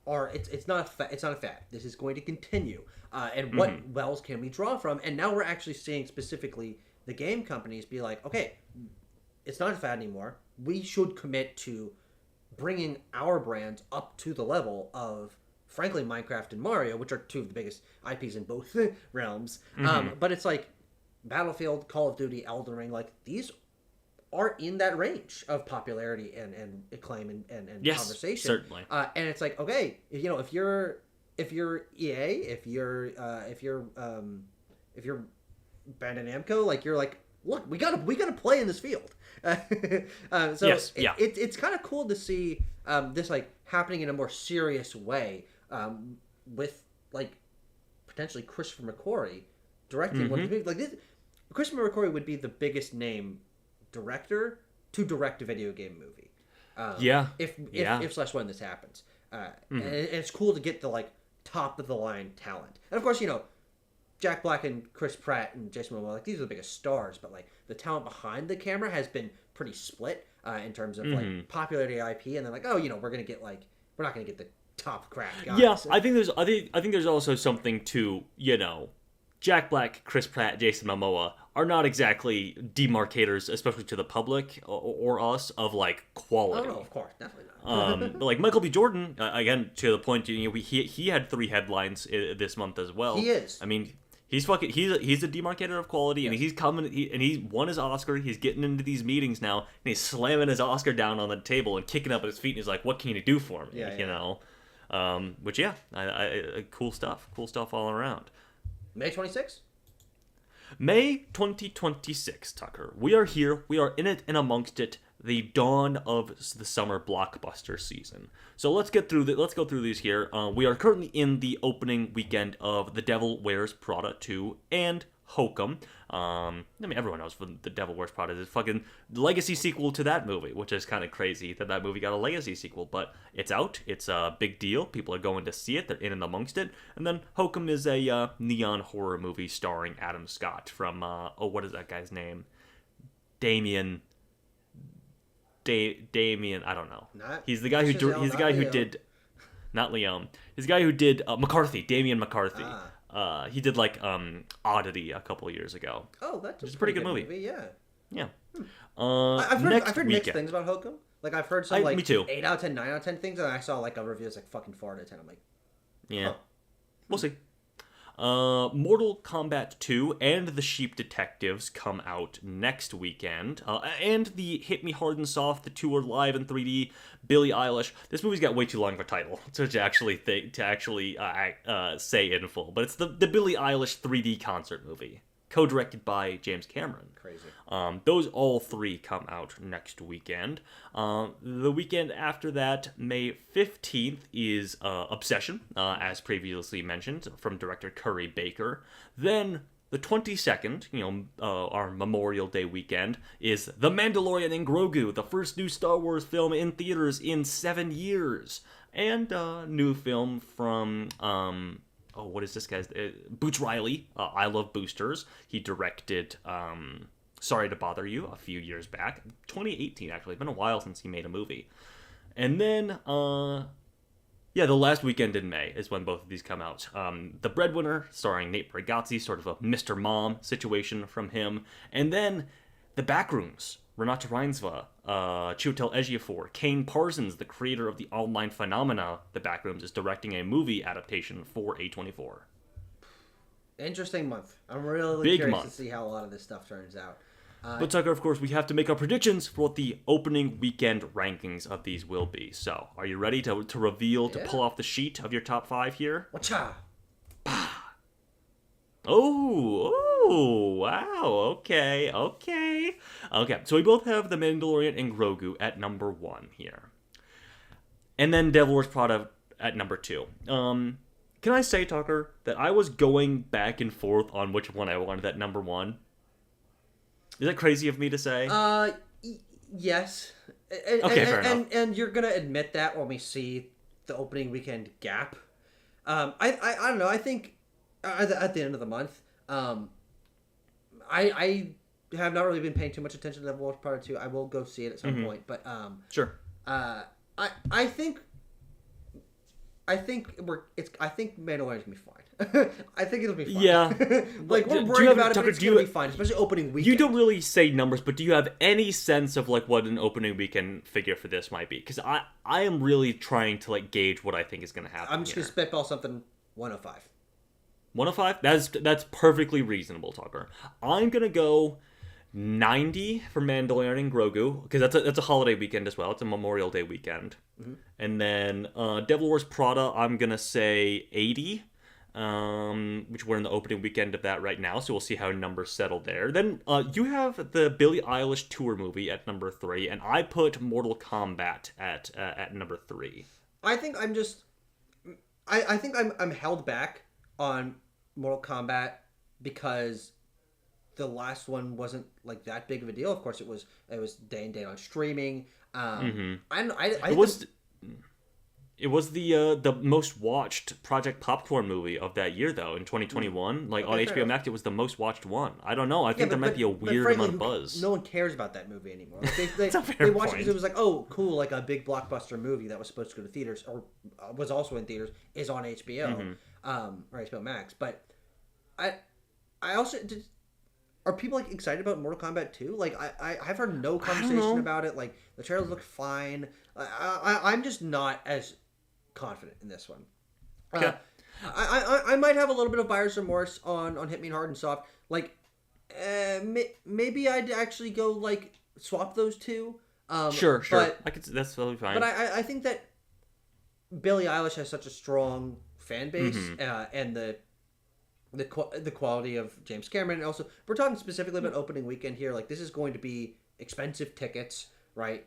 are it's not a fad. This is going to continue. And what wells can we draw from? And now we're actually seeing specifically the game companies be like, okay, it's not a fad anymore. We should commit to bringing our brands up to the level of, frankly, Minecraft and Mario, which are two of the biggest IPs in both realms. But it's like Battlefield, Call of Duty, Elden Ring, like these are in that range of popularity and acclaim and yes, conversation. Certainly. And it's like, okay, if you're EA, if you're Bandai Namco, like you're like, look, we gotta play in this field. So yes, yeah. It's kind of cool to see this like happening in a more serious way, with like potentially Christopher McQuarrie directing one of the like this. Christopher McQuarrie would be the biggest name director to direct a video game movie. If / when this happens, and it's cool to get the like top of the line talent, and of course Jack Black and Chris Pratt and Jason Momoa, like these are the biggest stars, but like the talent behind the camera has been pretty split in terms of like popularity IP, and then like, oh, we're not gonna get the top craft guys. Yeah, I think there's also something to Jack Black, Chris Pratt, Jason Momoa are not exactly demarcators, especially to the public or us, of like quality. Oh no, of course, definitely not. But like Michael B. Jordan, again to the point, he had 3 headlines this month as well. He is. I mean, he's a demarcator of quality, and he's coming. And he won his Oscar. He's getting into these meetings now, and he's slamming his Oscar down on the table and kicking up at his feet. And he's like, "What can you do for me?" Which cool stuff. Cool stuff all around. May 26th? May 2026, Tucker. We are here. We are in it and amongst it. The dawn of the summer blockbuster season. So let's go through these here. We are currently in the opening weekend of The Devil Wears Prada 2 and Hokum. Everyone knows The Devil Wears Prada is a fucking legacy sequel to that movie, which is kind of crazy that movie got a legacy sequel, but it's out. It's a big deal. People are going to see it. They're in and amongst it. And then Hokum is a neon horror movie starring Adam Scott from, what is that guy's name? Damien, I don't know. He's the guy who did, not Leon. He's the guy who did McCarthy, Damien McCarthy. He did like Oddity a couple years ago. Oh, that's a pretty good movie. Yeah. I've heard mixed things about Hokum. Like I've heard some me too. 8 out of 10, 9 out of 10 things, and I saw like a review that's like fucking 4 out of 10. I'm like, yeah, we'll see. Mortal Kombat 2 and The Sheep Detectives come out next weekend. And the Hit Me Hard and Soft, the tour live in 3D, Billie Eilish. This movie's got way too long of a title to actually say in full. But it's the Billie Eilish 3D concert movie, co-directed by James Cameron. Crazy. Those all 3 come out next weekend. The weekend after that, May 15th, is Obsession, as previously mentioned, from director Curry Baker. Then the 22nd, our Memorial Day weekend, is The Mandalorian and Grogu, the first new Star Wars film in theaters in 7 years. And a new film from... what is this guy's... Boots Riley, I Love Boosters. He directed... Sorry to Bother You a few years back. 2018, actually. It's been a while since he made a movie. And then, the last weekend in May is when both of these come out. The Breadwinner, starring Nate Bargatze, sort of a Mr. Mom situation from him. And then The Backrooms, Renata Reinsva, Chiwetel Ejiofor, Kane Parsons, the creator of the online phenomena The Backrooms, is directing a movie adaptation for A24. Interesting month. I'm really curious to see how a lot of this stuff turns out. But Tucker, of course, we have to make our predictions for what the opening weekend rankings of these will be. So, are you ready to reveal, to pull off the sheet of your top 5 here? Wacha! Oh, wow, okay. Okay, so we both have The Mandalorian and Grogu at number 1 here. And then Devil Wears Prada at number 2. Can I say, Tucker, that I was going back and forth on which one I wanted at number 1? Is that crazy of me to say? Yes. Okay, fair enough. And you're gonna admit that when we see the opening weekend gap. I don't know. I think at the end of the month, I have not really been paying too much attention to Devil Wears Prada 2. I will go see it at some point, but sure. I think Mandalorian's gonna be fine. I think it'll be fine. Yeah. Like we're worried about it, but it's gonna be fine, especially opening weekend. You don't really say numbers, but do you have any sense of like what an opening weekend figure for this might be? Because I am really trying to like gauge what I think is gonna happen. I'm just gonna spitball something. 105. 105? That's perfectly reasonable, Tucker. I'm gonna go 90 for Mandalorian and Grogu, because that's a holiday weekend as well. It's a Memorial Day weekend. Mm-hmm. And then Devil Wears Prada, I'm gonna say 80, which we're in the opening weekend of that right now, so we'll see how numbers settle there. Then you have the Billie Eilish tour movie at number 3, and I put Mortal Kombat at number 3. I think I'm held back on Mortal Kombat because the last one wasn't like that big of a deal. Of course, it was day and date on streaming. It was the most watched Project Popcorn movie of that year, though, in 2021. Like on HBO Max, it was the most watched one. I don't know. I think there might be a weird amount of buzz. No one cares about that movie anymore. Like they watched it because it was like, oh, cool, like a big blockbuster movie that was supposed to go to theaters or was also in theaters is on HBO or HBO Max. But I also are people like excited about Mortal Kombat 2? Like I've heard no conversation about it. Like the trailers look fine. I'm just not as confident in this one. Okay. I might have a little bit of buyer's remorse on Hit Me Hard and Soft. Like maybe I'd actually go like swap those two. Sure. But, that's totally fine. But I think that Billie Eilish has such a strong fan base, and the quality of James Cameron, and also we're talking specifically about opening weekend here. Like this is going to be expensive tickets, right?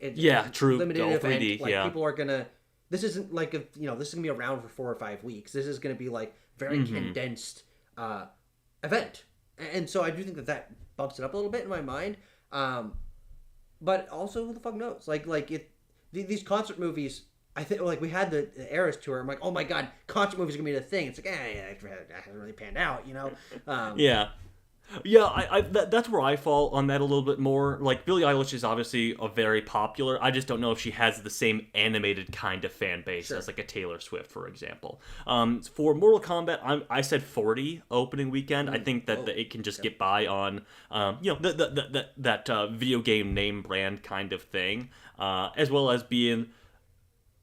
True. Limited event. 3D, like people are gonna. This isn't like this is gonna be around for 4 or 5 weeks. This is gonna be like very condensed event, and so I do think that bumps it up a little bit in my mind. But also, who the fuck knows? These concert movies. I think like we had the Eras tour. I'm like, oh my god, concert movies are gonna be the thing. It's like, it hasn't really panned out, you know. That's where I fall on that a little bit more. Like Billie Eilish is obviously a very popular. I just don't know if she has the same animated kind of fan base as like a Taylor Swift, for example. For Mortal Kombat, I said 40 opening weekend. I think that it can just get by on that video game name brand kind of thing, as well as being.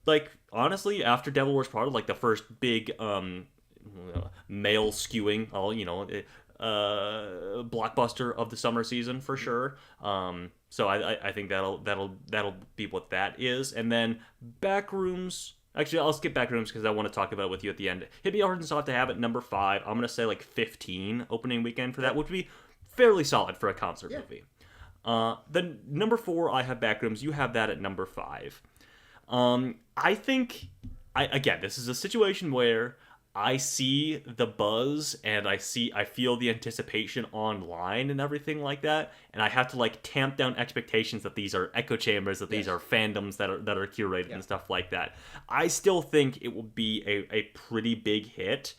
Like, honestly, after Devil Wears Prada, like, the first big, male skewing, blockbuster of the summer season, for sure. So I think that'll be what that is. And then Backrooms... Actually, I'll skip Backrooms because I want to talk about it with you at the end. Hit Me Hard and Soft to have at number 5. I'm going to say, like, 15 opening weekend for that, which would be fairly solid for a concert movie. Then number 4, I have Backrooms. You have that at number 5. I think, again, this is a situation where I see the buzz and I feel the anticipation online and everything like that, and I have to like tamp down expectations that these are echo chambers, that these are fandoms that are curated and stuff like that. I still think it will be a pretty big hit.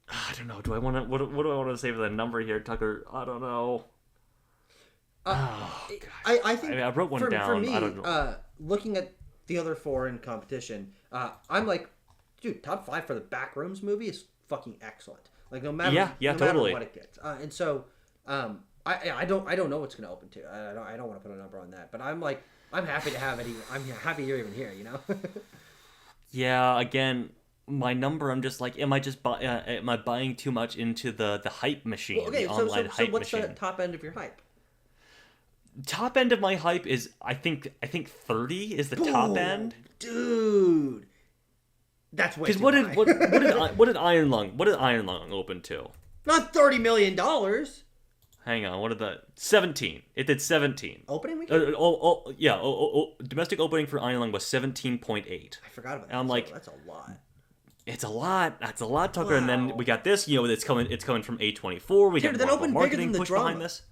I don't know. What do I want to say for the number here, Tucker? I don't know. I think I wrote one down. For me, I don't know. Looking at the other 4 in competition, I'm like, dude, top 5 for the Backrooms movie is fucking excellent. Like no matter totally. what it gets, and so I don't know what's gonna open to. I don't want to put a number on that, but I'm happy to have it. I'm happy you're even here. You know. Yeah. Again, my number. I'm just like, am I buying too much into the hype machine? Well, okay, the online hype what's machine? the top end of your hype? Top end of my hype is I think 30 is the top end. Dude, that's way too high. What did Iron Lung open to? Not $30 million. Hang on, what did that? 17. It did 17. Opening weekend? Domestic opening for Iron Lung was 17.8. I forgot about that. And I'm like, that's a lot. It's a lot. That's a lot, Tucker. Wow. And then we got this. It's coming from A24. We got that opened marketing bigger than the push drama. behind this.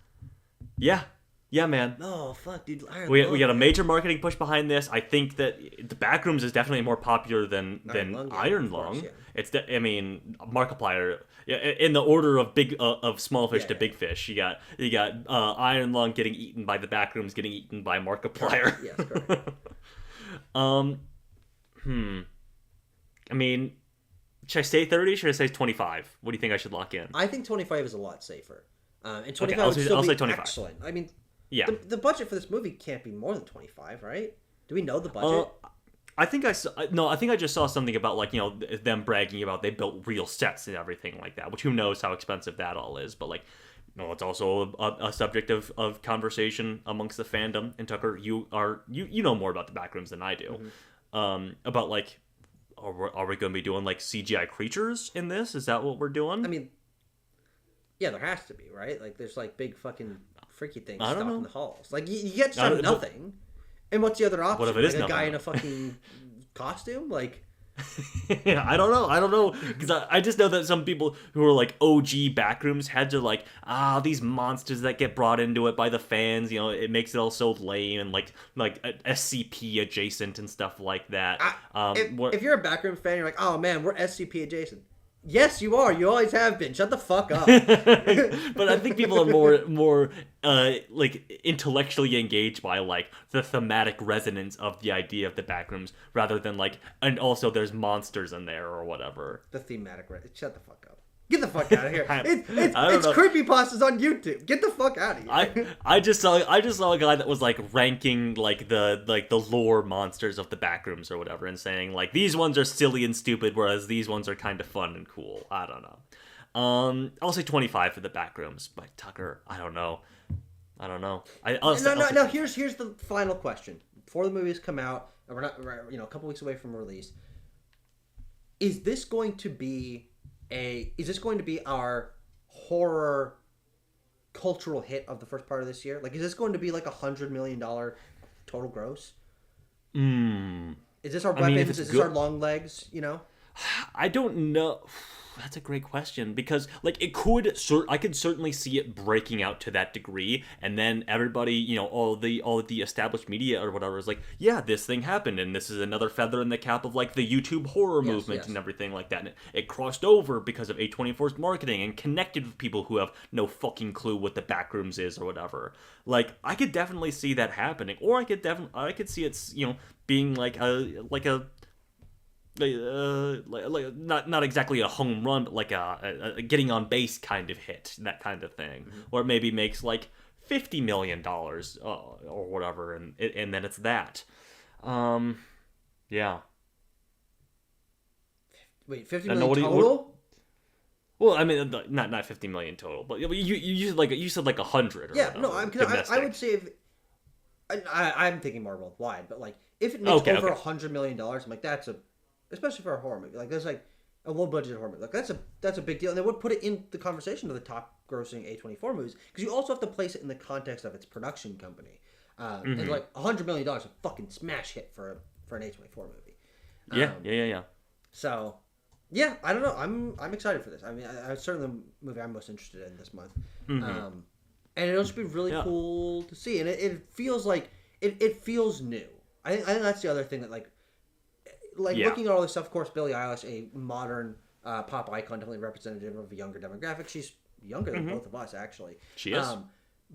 Yeah, man. Oh fuck, dude! We got a major marketing push behind this. I think that the Backrooms is definitely more popular than Iron Lung. Yeah. It's I mean, Markiplier. Yeah, in the order of small fish to big fish. You got Iron Lung getting eaten by the Backrooms, getting eaten by Markiplier. Yes, correct. I mean, should I say 30? Should I say 25? What do you think I should lock in? I think 25 is a lot safer. And 25 I'll would still be say 25. excellent. I mean, Yeah. the budget for this movie can't be more than 25, right? Do we know the budget? I think I saw, no, I think I just saw something about like, them bragging about they built real sets and everything like that, which who knows how expensive that all is, but like, it's also a subject of conversation amongst the fandom. And Tucker, you know more about the Backrooms than I do. About like, are we going to be doing like CGI creatures in this? Is that what we're doing? I mean, yeah, there has to be, right? Like, there's like big fucking freaky things I don't stuck know. in the halls. Like, you get shot nothing. And what's the other option? What if it like is a nothing? guy in a fucking costume? Like, I don't know because I just know that some people who are like OG Backrooms had to like these monsters that get brought into it by the fans, it makes it all so lame and like SCP adjacent and stuff like that. if you're a Backroom fan, you're like, oh man, we're SCP adjacent. Yes, you are. You always have been. Shut the fuck up. But I think people are more like intellectually engaged by like the thematic resonance of the idea of the Backrooms rather than like, and also there's monsters in there or whatever. The thematic. Shut the fuck up. Get the fuck out of here. It's know. creepypastas on YouTube. Get the fuck out of here. I just saw a guy that was like ranking like the lore monsters of the Backrooms or whatever and saying like these ones are silly and stupid whereas these ones are kind of fun and cool. I don't know. I'll say 25 for the Backrooms, but Tucker, I don't know. No. Here's the final question. Before the movies come out, and we're a couple weeks away from release. Is this going to be our horror cultural hit of the first part of this year? Like, is this going to be like $100 million total gross? Is this our weapons? Is this our long legs? I don't know. That's a great question because like I could certainly see it breaking out to that degree, and then everybody, all the established media or whatever is like, yeah, this thing happened, and this is another feather in the cap of like the YouTube horror movement and everything like that. And it crossed over because of A24's marketing and connected with people who have no fucking clue what the Backrooms is or whatever. Like I could definitely see that happening, or I could see it, being like a not exactly a home run, but like a getting on base kind of hit, that kind of thing, or it maybe makes like $50 million or whatever, and then it's that. Yeah. Wait, $50 million total? Well, I mean, not 50 million total, but you said like 100. Or yeah, whatever, no, I would say if I'm thinking more worldwide, but like if it makes over $100 million, I'm like that's especially for a horror movie. Like there's like a low budget horror movie. Like that's a big deal, and they would put it in the conversation of the top grossing A24 movies because you also have to place it in the context of its production company. And like $100 million is a fucking smash hit for an A24 movie. Yeah. So, yeah, I don't know. I'm excited for this. I mean, it's certainly the movie I'm most interested in this month. And it'll just be really cool to see. And it feels like it feels new. I think that's the other thing that like looking at all this stuff. Of course, Billie Eilish, a modern pop icon, definitely representative of a younger demographic. She's younger than both of us, actually. She is.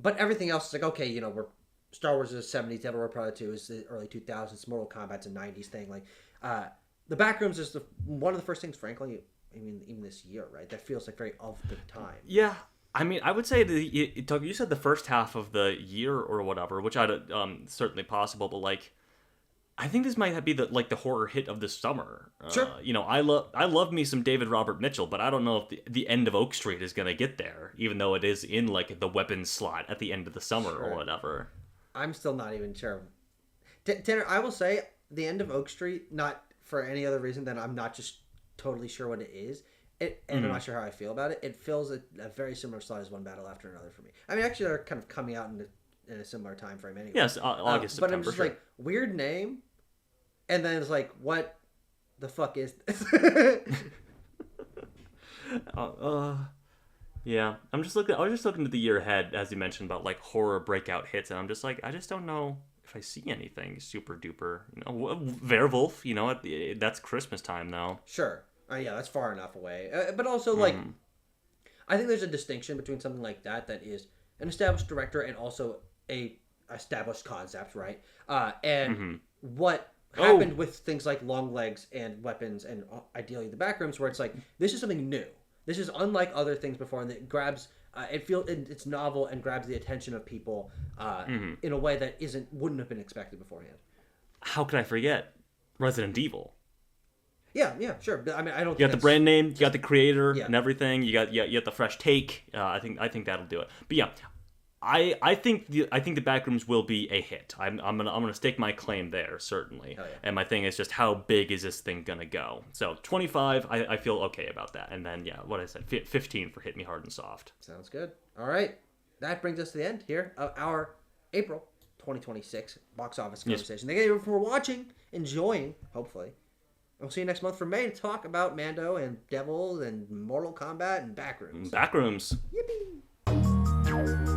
But everything else is like, okay, we're Star Wars is the 70s, Devil Wears Prada 2 is the early 2000s, Mortal Kombat's a 90s thing. Like, the Backrooms is one of the first things, frankly, I mean, even this year, right? That feels like very of the time. Yeah. I mean, I would say you said the first half of the year or whatever, which certainly possible, but like, I think this might be the horror hit of the summer. Sure. I love me some David Robert Mitchell, but I don't know if the end of Oak Street is gonna get there, even though it is in like the weapons slot at the end of the summer or whatever. I'm still not even sure. Tanner, I will say the end of Oak Street, not for any other reason than I'm not just totally sure what it is. And I'm not sure how I feel about it. It feels a very similar style as One Battle After Another for me. I mean, actually, they're kind of coming out in a similar time frame anyway. Yes, August, September. But I'm just like, weird name. And then it's like, what the fuck is this? Yeah, I'm just looking. I was just looking at the year ahead, as you mentioned about like horror breakout hits, and I'm just like, I just don't know if I see anything super duper. Werewolf. That's Christmas time though. Sure. Yeah, that's far enough away. But also, like, I think there's a distinction between something like that is an established director and also a established concept, right? And what happened with things like Long Legs and Weapons and ideally the Backrooms, where it's like, this is something new. This is unlike other things before, and it grabs, it's novel and grabs the attention of people in a way that wouldn't have been expected beforehand. How could I forget Resident Evil? Yeah, sure. I mean, I don't. You got the brand name, you got the creator, Yeah. and everything. You got the fresh take. I think that'll do it. But yeah, I think the Backrooms will be a hit. I'm gonna stake my claim there certainly. Hell yeah. And my thing is just how big is this thing gonna go? So 25, I feel okay about that. And then yeah, what I said, 15 for Hit Me Hard and Soft. Sounds good. All right, that brings us to the end here of our April 2026 box office conversation. Thank you for watching, enjoying, hopefully. We'll see you next month for May to talk about Mando and Devil and Mortal Kombat and Backrooms. Backrooms. Yippee!